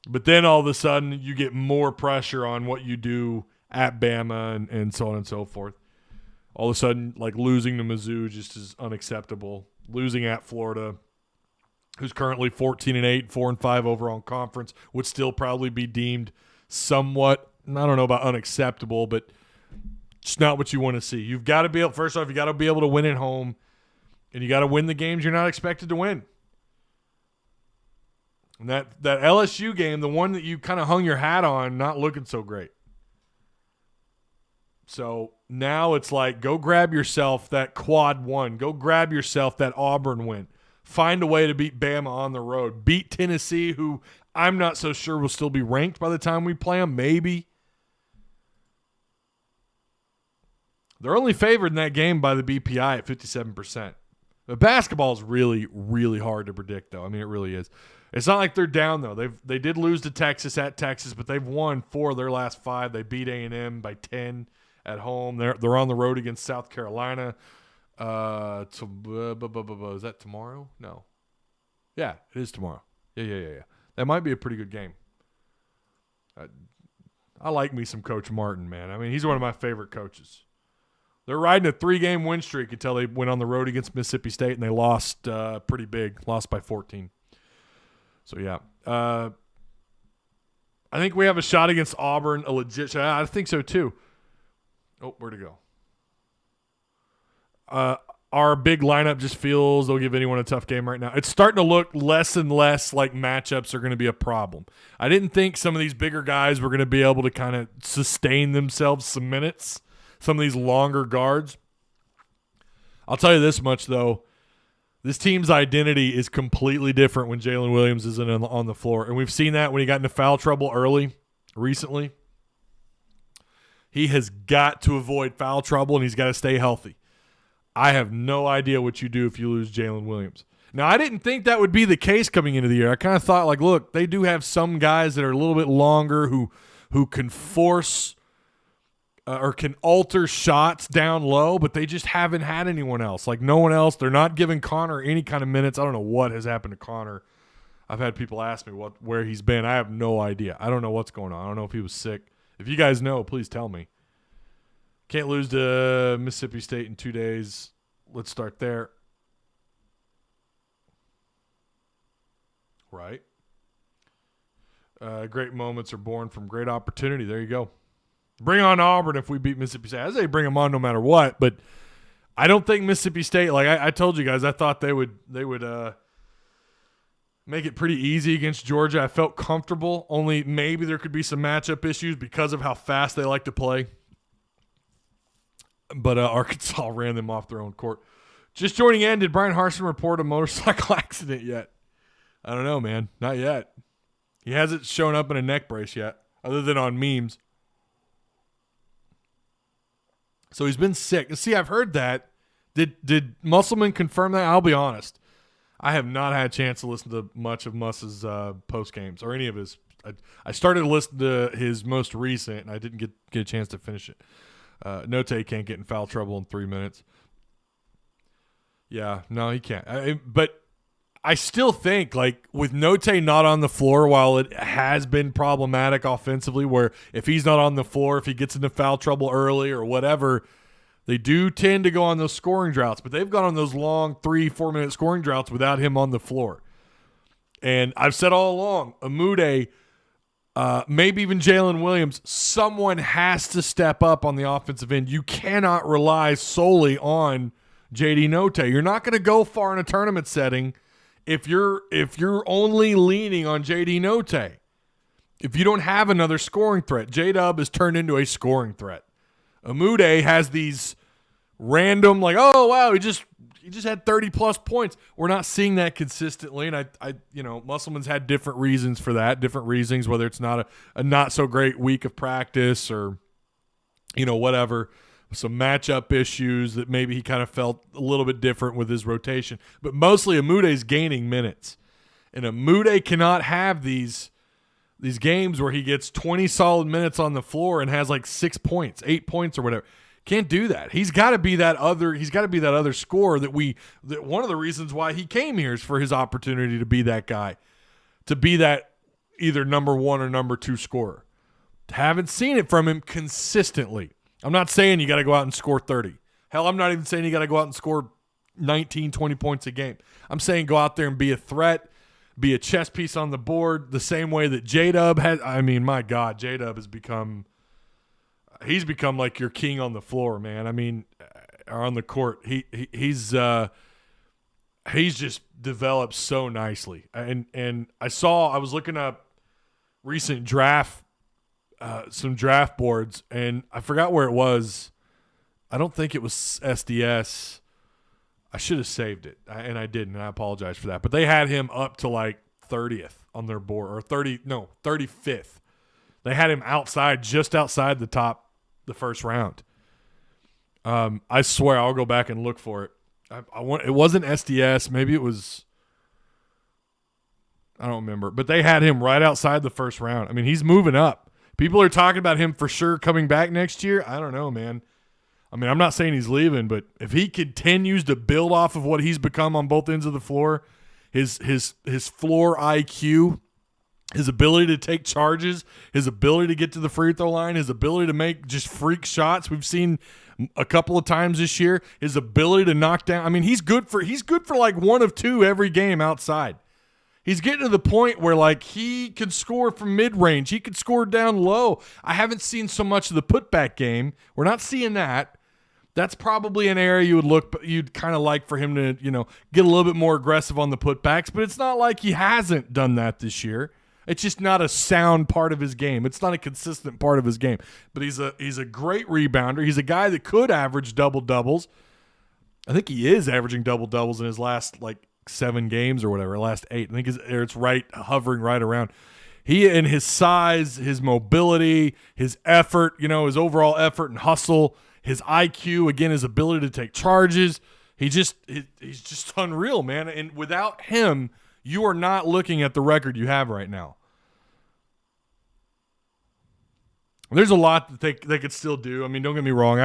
[SPEAKER 5] But then all of a sudden you get more pressure on what you do at Bama and so on and so forth. All of a sudden, like losing to Mizzou just is unacceptable. Losing at Florida, who's currently 14-8, 4-5 overall in conference, would still probably be deemed somewhat – I don't know about unacceptable, but – it's not what you want to see. You've got to be able, first off, you got to be able to win at home, and you got to win the games you're not expected to win. And that LSU game, the one that you kind of hung your hat on, not looking so great. So now it's like, go grab yourself that quad 1. Go grab yourself that Auburn win. Find a way to beat Bama on the road. Beat Tennessee, who I'm not so sure will still be ranked by the time we play them. Maybe. They're only favored in that game by the BPI at 57%. But basketball is really, really hard to predict, though. I mean, it really is. It's not like they're down, though. They did lose to Texas at Texas, but they've won 4 of their last 5. They beat A&M by 10 at home. They're on the road against South Carolina. Is that tomorrow? No. Yeah, it is tomorrow. Yeah. That might be a pretty good game. I like me some Coach Martin, man. I mean, he's one of my favorite coaches. They're riding a 3-game win streak until they went on the road against Mississippi State, and they lost pretty big, lost by 14. So, yeah. I think we have a shot against Auburn, a legit shot. I think so, too. Oh, where'd it go? Our big lineup just feels they'll give anyone a tough game right now. It's starting to look less and less like matchups are going to be a problem. I didn't think some of these bigger guys were going to be able to kind of sustain themselves some minutes. Some of these longer guards. I'll tell you this much, though. This team's identity is completely different when Jalen Williams isn't on the floor. And we've seen that when he got into foul trouble early, recently. He has got to avoid foul trouble, and he's got to stay healthy. I have no idea what you do if you lose Jalen Williams. Now, I didn't think that would be the case coming into the year. I kind of thought, like, look, they do have some guys that are a little bit longer who can force or can alter shots down low, but they just haven't had anyone else. Like, no one else. They're not giving Connor any kind of minutes. I don't know what has happened to Connor. I've had people ask me where he's been. I have no idea. I don't know what's going on. I don't know if he was sick. If you guys know, please tell me. Can't lose to Mississippi State in 2 days. Let's start there. Right. Great moments are born from great opportunity. There you go. Bring on Auburn if we beat Mississippi State. I say bring them on no matter what, but I don't think Mississippi State, like I told you guys, I thought they would make it pretty easy against Georgia. I felt comfortable, only maybe there could be some matchup issues because of how fast they like to play. But Arkansas ran them off their own court. Just joining in, did Bryan Harsin report a motorcycle accident yet? I don't know, man. Not yet. He hasn't shown up in a neck brace yet, other than on memes. So he's been sick. See, I've heard that. Did Musselman confirm that? I'll be honest. I have not had a chance to listen to much of Muss's post games or any of his. I started to listen to his most recent, and I didn't get a chance to finish it. Note can't get in foul trouble in 3 minutes. Yeah, no, he can't. But I still think, like, with Note not on the floor, while it has been problematic offensively, where if he's not on the floor, if he gets into foul trouble early or whatever, they do tend to go on those scoring droughts. But they've gone on those long 3-4 minute scoring droughts without him on the floor. And I've said all along, Amude, maybe even Jalen Williams, someone has to step up on the offensive end. You cannot rely solely on JD Note. You're not going to go far in a tournament setting if you're only leaning on JD Note. If you don't have another scoring threat, J-Dub has turned into a scoring threat. Amude has these random, like, oh wow, he just had 30+ points. We're not seeing that consistently, and I Musselman's had different reasons for that, different reasons, whether it's not a not so great week of practice or whatever. Some matchup issues that maybe he kind of felt a little bit different with his rotation. But mostly Amude's gaining minutes. And Amude cannot have these games where he gets 20 solid minutes on the floor and has like 6 points, 8 points or whatever. Can't do that. He's got to be that other scorer that one of the reasons why he came here is for his opportunity to be that guy, to be that either number 1 or number 2 scorer. Haven't seen it from him consistently. I'm not saying you got to go out and score 30. Hell, I'm not even saying you got to go out and score 19, 20 points a game. I'm saying go out there and be a threat, be a chess piece on the board, the same way that J-Dub has. I mean, my God, J-Dub has become like your king on the floor, man. I mean, or on the court. He's just developed so nicely. And I was looking up recent some draft boards, and I forgot where it was. I don't think it was SDS. I should have saved it, and I didn't, and I apologize for that. But they had him up to like 30th on their board, or 35th. They had him just outside the first round. I swear I'll go back and look for it. It wasn't SDS. Maybe it was. I don't remember, but they had him right outside the first round. I mean, he's moving up. People are talking about him for sure coming back next year. I don't know, man. I mean, I'm not saying he's leaving, but if he continues to build off of what he's become on both ends of the floor, his floor IQ, his ability to take charges, his ability to get to the free throw line, his ability to make just freak shots we've seen a couple of times this year, his ability to knock down. I mean, he's good for like 1 of 2 every game outside. He's getting to the point where, like, he can score from mid-range. He can score down low. I haven't seen so much of the putback game. We're not seeing that. That's probably an area you'd kind of like for him to, get a little bit more aggressive on the putbacks. But it's not like he hasn't done that this year. It's just not a sound part of his game. It's not a consistent part of his game. But he's a great rebounder. He's a guy that could average double-doubles. I think he is averaging double-doubles in his last, 7 games or whatever, last 8. I think it's hovering right around. He and his size, his mobility, his effort, his overall effort and hustle, his IQ, again, his ability to take charges. He's just unreal, man. And without him, you are not looking at the record you have right now. There's a lot that they could still do. I mean, don't get me wrong.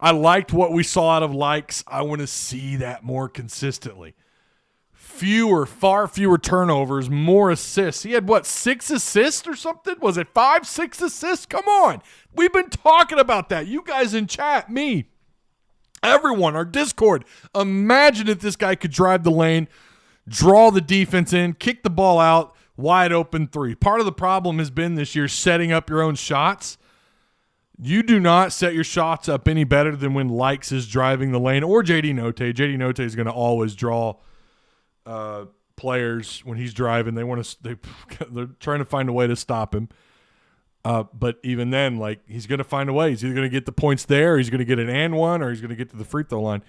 [SPEAKER 5] I liked what we saw out of Likes. I want to see that more consistently. Far fewer turnovers, more assists. He had, 6 assists or something? Was it 5, 6 assists? Come on. We've been talking about that. You guys in chat, me, everyone, our Discord. Imagine if this guy could drive the lane, draw the defense in, kick the ball out, wide open 3. Part of the problem has been this year setting up your own shots. You do not set your shots up any better than when Likes is driving the lane or JD Note. JD Note is going to always draw players when he's driving. They're trying to find a way to stop him. But even then, he's going to find a way. He's either going to get the points there, or he's going to get an and one, or he's going to get to the free throw line.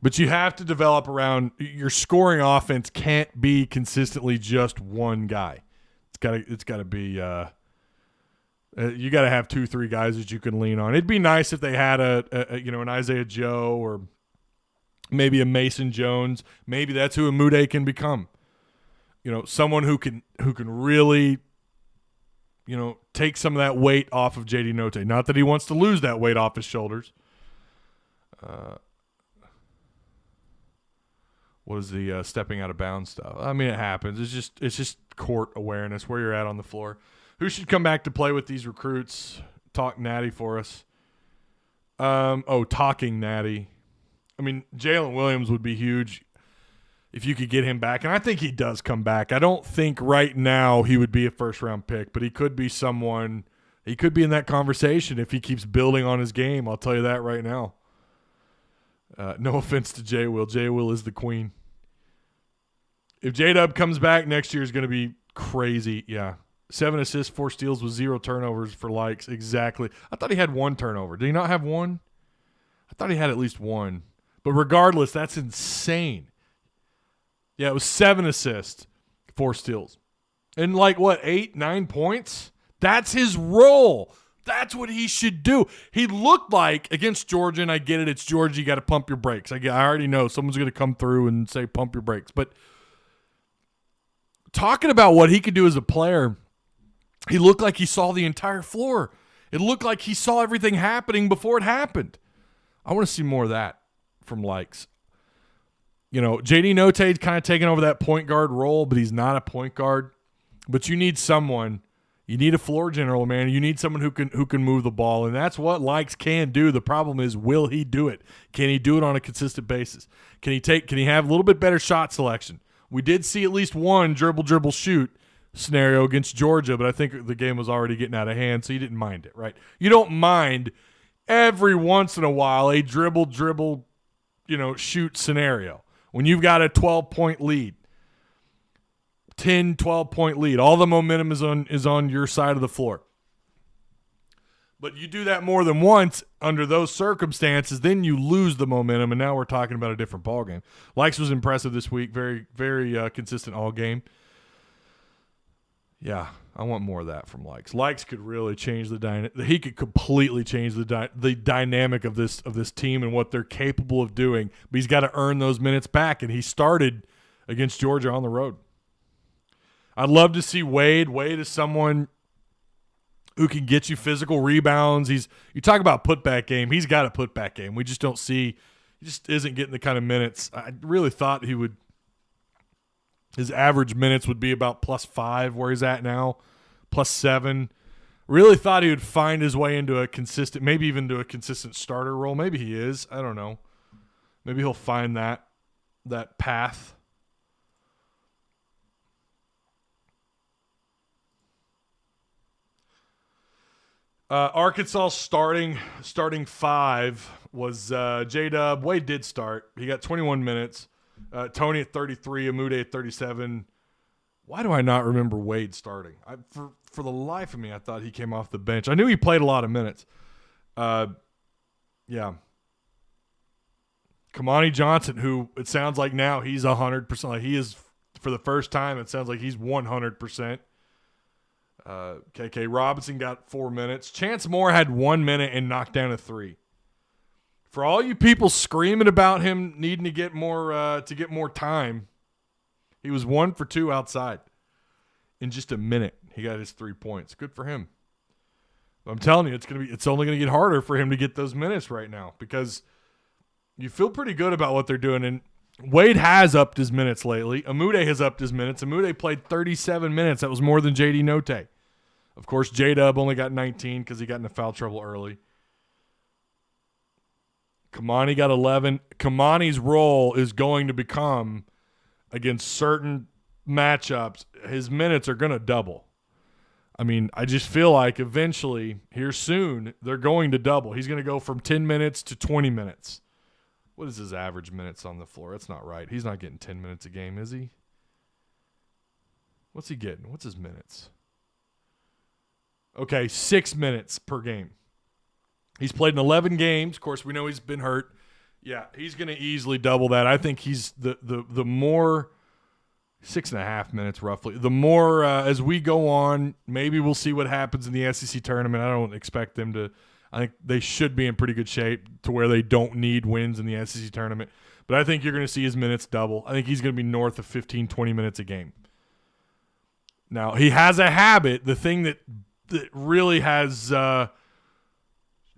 [SPEAKER 5] But you have to develop around your scoring offense. Can't be consistently just one guy. It's got to be. You got to have 2-3 guys that you can lean on. It'd be nice if they had an Isaiah Joe or maybe a Mason Jones. Maybe that's who Amude can become. Someone who can really, take some of that weight off of JD Note. Not that he wants to lose that weight off his shoulders. What is the stepping out of bounds stuff? I mean, it happens. It's just court awareness, where you're at on the floor. Who should come back to play with these recruits? Talk Natty for us. Talking Natty. I mean, Jalen Williams would be huge if you could get him back. And I think he does come back. I don't think right now he would be a first-round pick, but he could be someone. He could be in that conversation if he keeps building on his game. I'll tell you that right now. No offense to J. Will. J. Will is the queen. If J-Dub comes back next year, is going to be crazy. Yeah. 7 assists, 4 steals with 0 turnovers for Likes. Exactly. I thought he had 1 turnover. Did he not have 1? I thought he had at least 1. But regardless, that's insane. Yeah, it was 7 assists, 4 steals. And 8, 9 points? That's his role. That's what he should do. He looked like, against Georgia, and I get it, it's Georgia, you got to pump your brakes. I already know someone's going to come through and say pump your brakes. But talking about what he could do as a player, he looked like he saw the entire floor. It looked like he saw everything happening before it happened. I want to see more of that from Likes. JD Note's kind of taking over that point guard role, but he's not a point guard. But you need someone. You need a floor general, man. You need someone who can move the ball, and that's what Likes can do. The problem is, will he do it? Can he do it on a consistent basis? Can he have a little bit better shot selection? We did see at least one dribble, shoot scenario against Georgia, but I think the game was already getting out of hand, so you didn't mind it, right? You don't mind every once in a while a dribble, shoot scenario when you've got a 12-point lead. 10, 12-point lead. All the momentum is on your side of the floor. But you do that more than once under those circumstances, then you lose the momentum, and now we're talking about a different ballgame. Likes was impressive this week. Very, very consistent all game. Yeah, I want more of that from Likes. Likes could really change the dynamic. He could completely change the dynamic of this team and what they're capable of doing. But he's got to earn those minutes back, and he started against Georgia on the road. I'd love to see Wade. Wade is someone who can get you physical rebounds. You talk about putback game. He's got a putback game. We just don't see. He just isn't getting the kind of minutes. I really thought he would. His average minutes would be about +5 where he's at now, +7. Really thought he would find his way into a consistent, maybe even to a consistent starter role. Maybe he is. I don't know. Maybe he'll find that path. Arkansas starting 5 was J-Dub. Wade did start. He got 21 minutes. Tony at 33, Amude at 37. Why do I not remember Wade starting? For the life of me, I thought he came off the bench. I knew he played a lot of minutes. Yeah. Kamani Johnson, who it sounds like now he's 100%. Like he is, for the first time, it sounds like he's 100%. KK Robinson got 4 minutes. Chance Moore had 1 minute and knocked down a 3. For all you people screaming about him needing to get more time, he was 1 for 2 outside. In just a minute, he got his 3 points. Good for him. I'm telling you, it's only gonna get harder for him to get those minutes right now because you feel pretty good about what they're doing. And Wade has upped his minutes lately. Amude has upped his minutes. Amude played 37 minutes. That was more than JD Notae. Of course, J-Dub only got 19 because he got into foul trouble early. Kamani got 11. Kamani's role is going to become, against certain matchups, his minutes are going to double. I mean, I just feel like eventually, here soon, they're going to double. He's going to go from 10 minutes to 20 minutes. What is his average minutes on the floor? That's not right. He's not getting 10 minutes a game, is he? What's he getting? What's his minutes? Okay, 6 minutes per game. He's played in 11 games. Of course, we know he's been hurt. Yeah, he's going to easily double that. I think he's the more 6.5 minutes roughly. The more as we go on, maybe we'll see what happens in the SEC tournament. I don't expect them to. I think they should be in pretty good shape to where they don't need wins in the SEC tournament. But I think you're going to see his minutes double. I think he's going to be north of 15, 20 minutes a game. Now, he has a habit. The thing that really has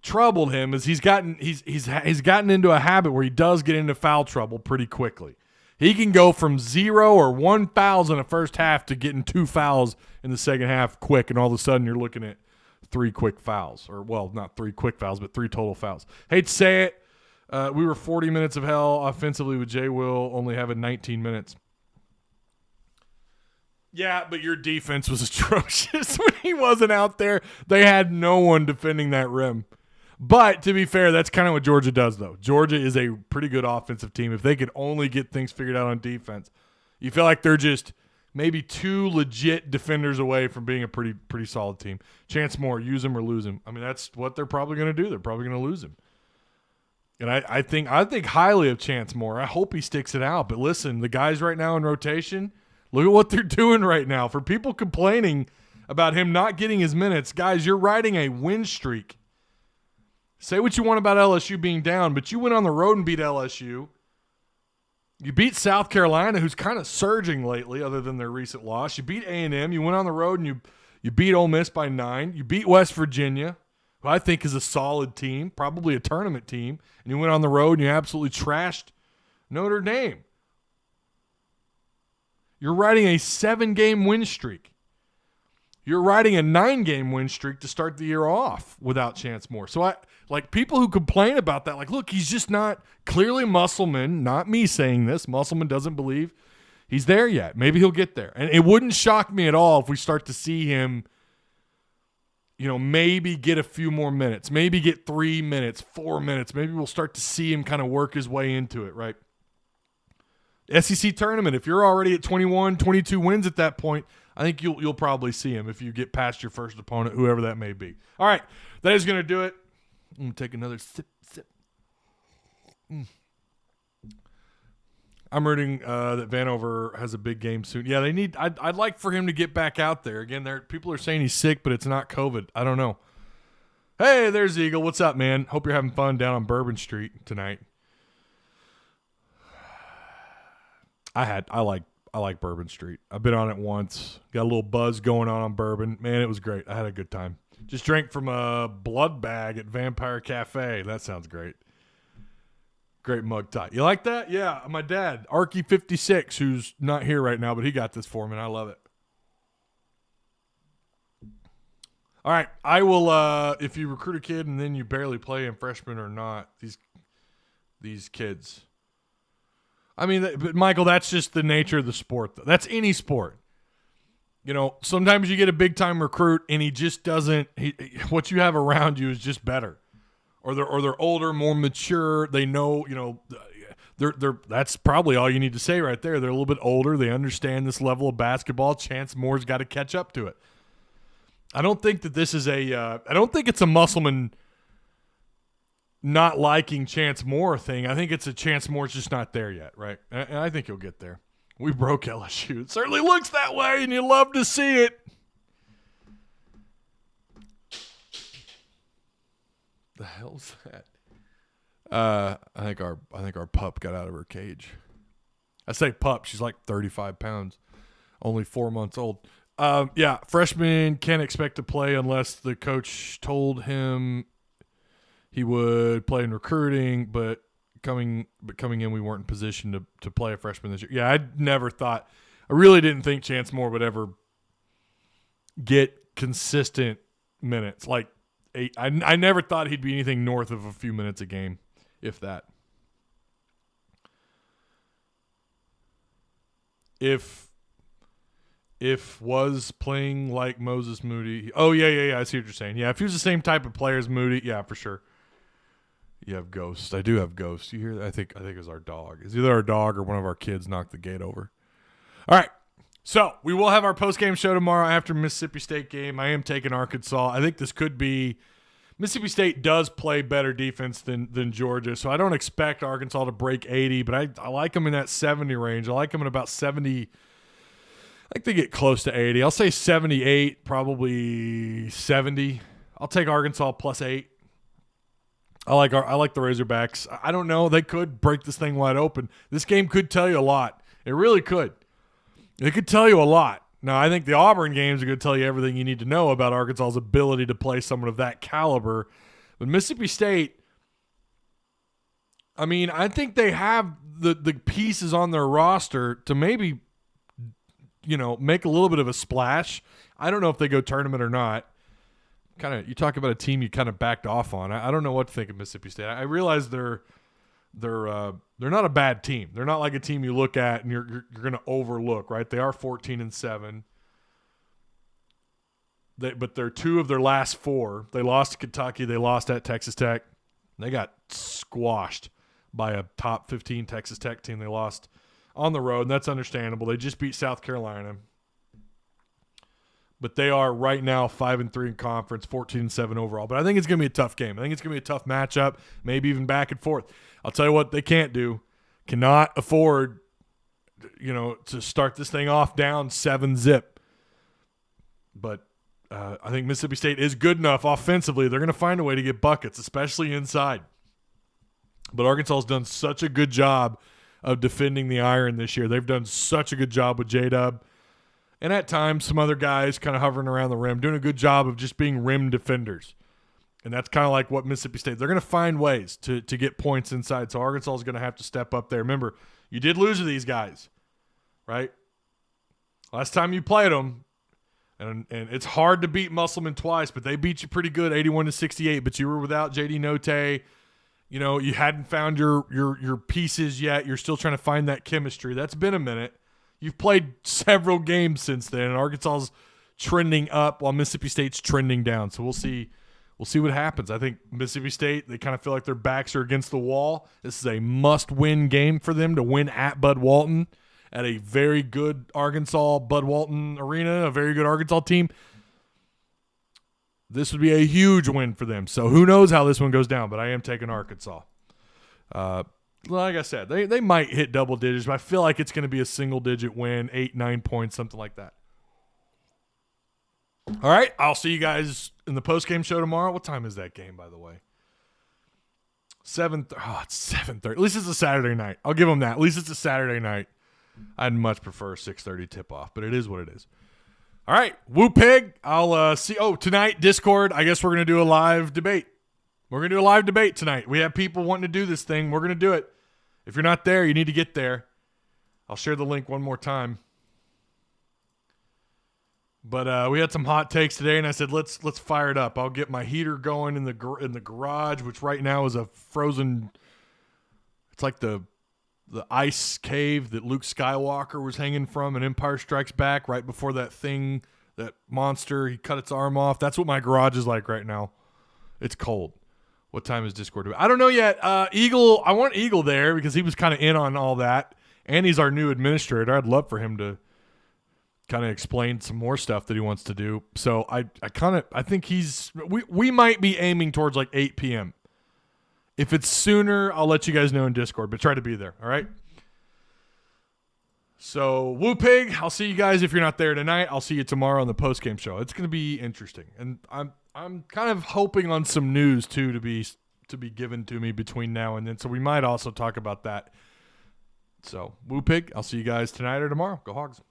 [SPEAKER 5] troubled him is he's gotten into a habit where he does get into foul trouble pretty quickly. He can go from 0 or 1 fouls in the first half to getting 2 fouls in the second half quick, and all of a sudden you're looking at 3 quick fouls. Or, well, not 3 quick fouls, but 3 total fouls. Hate to say it, we were 40 minutes of hell offensively with Jay Will only having 19 minutes. Yeah, but your defense was atrocious when he wasn't out there. They had no one defending that rim. But to be fair, that's kind of what Georgia does, though. Georgia is a pretty good offensive team. If they could only get things figured out on defense, you feel like they're just maybe 2 legit defenders away from being a pretty solid team. Chance Moore, use him or lose him. I mean, that's what they're probably going to do. They're probably going to lose him. And I think highly of Chance Moore. I hope he sticks it out. But listen, the guys right now in rotation, look at what they're doing right now. For people complaining about him not getting his minutes, guys, you're riding a win streak. Say what you want about LSU being down, but you went on the road and beat LSU. You beat South Carolina, who's kind of surging lately other than their recent loss. You beat A&M. You went on the road and you beat Ole Miss by 9. You beat West Virginia, who I think is a solid team, probably a tournament team. And you went on the road and you absolutely trashed Notre Dame. You're riding a 7-game win streak. You're riding a 9-game win streak to start the year off without Chance Moore. So people who complain about that, look, he's just not clearly Musselman, not me saying this. Musselman doesn't believe he's there yet. Maybe he'll get there. And it wouldn't shock me at all if we start to see him, maybe get a few more minutes, maybe get 3 minutes, 4 minutes. Maybe we'll start to see him kind of work his way into it, right? SEC tournament, if you're already at 21, 22 wins at that point, I think you'll probably see him if you get past your first opponent, whoever that may be. All right, that is going to do it. I'm going to take another sip. I'm rooting that Vanover has a big game soon. Yeah, they need. I'd like for him to get back out there again. People are saying he's sick, but it's not COVID. I don't know. Hey, there's Eagle. What's up, man? Hope you're having fun down on Bourbon Street tonight. I like Bourbon Street. I've been on it once. Got a little buzz going on Bourbon. Man, it was great. I had a good time. Just drank from a blood bag at Vampire Cafe. That sounds great. Great mug tie. You like that? Yeah, my dad, Arky56, who's not here right now, but he got this for me, and I love it. All right, I will, if you recruit a kid and then you barely play him, freshman or not, these kids. I mean, but Michael, that's just the nature of the sport. Though. That's any sport. Sometimes you get a big-time recruit and he just doesn't – what you have around you is just better. Or they're older, more mature. They know, they're that's probably all you need to say right there. They're a little bit older. They understand this level of basketball. Chance Moore's got to catch up to it. I don't think that this is I don't think it's a Musselman not liking Chance Moore thing. I think it's a Chance Moore's just not there yet, right? And I think he'll get there. We broke LSU. It certainly looks that way, and you love to see it. The hell's that? I think our pup got out of her cage. I say pup. She's like 35 pounds, only 4 months old. Yeah, freshmen can't expect to play unless the coach told him he would play in recruiting, but coming in, we weren't in position to play a freshman this year. Yeah, I really didn't think Chance Moore would ever get consistent minutes. Like 8. I never thought he'd be anything north of a few minutes a game, if that. If was playing like Moses Moody. Oh, yeah. I see what you're saying. Yeah, if he was the same type of player as Moody, yeah, for sure. You have Ghost. I do have Ghost. You hear that? I think it's our dog. It's either our dog or one of our kids knocked the gate over. All right. So we will have our post-game show tomorrow after Mississippi State game. I am taking Arkansas. I think this could be – Mississippi State does play better defense than Georgia, so I don't expect Arkansas to break 80, but I like them in that 70 range. I like them in about 70 – I think they get close to 80. I'll say 78, probably 70. I'll take Arkansas plus 8. I like the Razorbacks. I don't know. They could break this thing wide open. This game could tell you a lot. It really could. It could tell you a lot. Now, I think the Auburn games are going to tell you everything you need to know about Arkansas's ability to play someone of that caliber. But Mississippi State, I mean, I think they have the pieces on their roster to maybe, make a little bit of a splash. I don't know if they go tournament or not. You talk about a team you kind of backed off on. I don't know what to think of Mississippi State. I realize they're not a bad team. They're not like a team you look at and you're going to overlook, right? They are 14-7. But they're 2 of their last 4. They lost to Kentucky. They lost at Texas Tech. They got squashed by a top 15 Texas Tech team. They lost on the road, and that's understandable. They just beat South Carolina. But they are right now 5-3 in conference, 14-7 overall. But I think it's going to be a tough game. I think it's going to be a tough matchup, maybe even back and forth. I'll tell you what they can't do. Cannot afford, to start this thing off down 7-0. But I think Mississippi State is good enough offensively. They're going to find a way to get buckets, especially inside. But Arkansas has done such a good job of defending the iron this year. They've done such a good job with J-Dub. And at times, some other guys kind of hovering around the rim, doing a good job of just being rim defenders. And that's kind of like what Mississippi State – they're going to find ways to get points inside. So Arkansas is going to have to step up there. Remember, you did lose to these guys, right? Last time you played them, and it's hard to beat Musselman twice, but they beat you pretty good, 81-68. But you were without J.D. Notae. You hadn't found your pieces yet. You're still trying to find that chemistry. That's been a minute. You've played several games since then, and Arkansas's trending up while Mississippi State's trending down. So we'll see what happens. I think Mississippi State, they kind of feel like their backs are against the wall. This is a must-win game for them to win at Bud Walton, at a very good Arkansas Bud Walton arena, a very good Arkansas team. This would be a huge win for them. So who knows how this one goes down, but I am taking Arkansas. Like I said, they might hit double digits, but I feel like it's going to be a single-digit win, 8-9 points, something like that. All right, I'll see you guys in the post-game show tomorrow. What time is that game, by the way? 7:30. Oh, it's 7:30. At least it's a Saturday night. I'll give them that. At least it's a Saturday night. I'd much prefer 6:30 tip-off, but it is what it is. All right, Woo Pig. I'll see. Oh, tonight, Discord, I guess we're going to do a live debate. We're going to do a live debate tonight. We have people wanting to do this thing. We're going to do it. If you're not there, you need to get there. I'll share the link one more time. But we had some hot takes today, and I said, let's fire it up. I'll get my heater going in the garage, which right now is a frozen. It's like the ice cave that Luke Skywalker was hanging from in Empire Strikes Back right before that monster, he cut its arm off. That's what my garage is like right now. It's cold. What time is Discord? I don't know yet. Eagle, I want Eagle there because he was kind of in on all that, and he's our new administrator. I'd love for him to kind of explain some more stuff that he wants to do. So I think we might be aiming towards like 8 p.m. If it's sooner, I'll let you guys know in Discord, but try to be there. All right. So, Woo Pig, I'll see you guys if you're not there tonight. I'll see you tomorrow on the postgame show. It's going to be interesting. And I'm kind of hoping on some news, too, to be given to me between now and then. So, we might also talk about that. So, Woo Pig, I'll see you guys tonight or tomorrow. Go Hogs.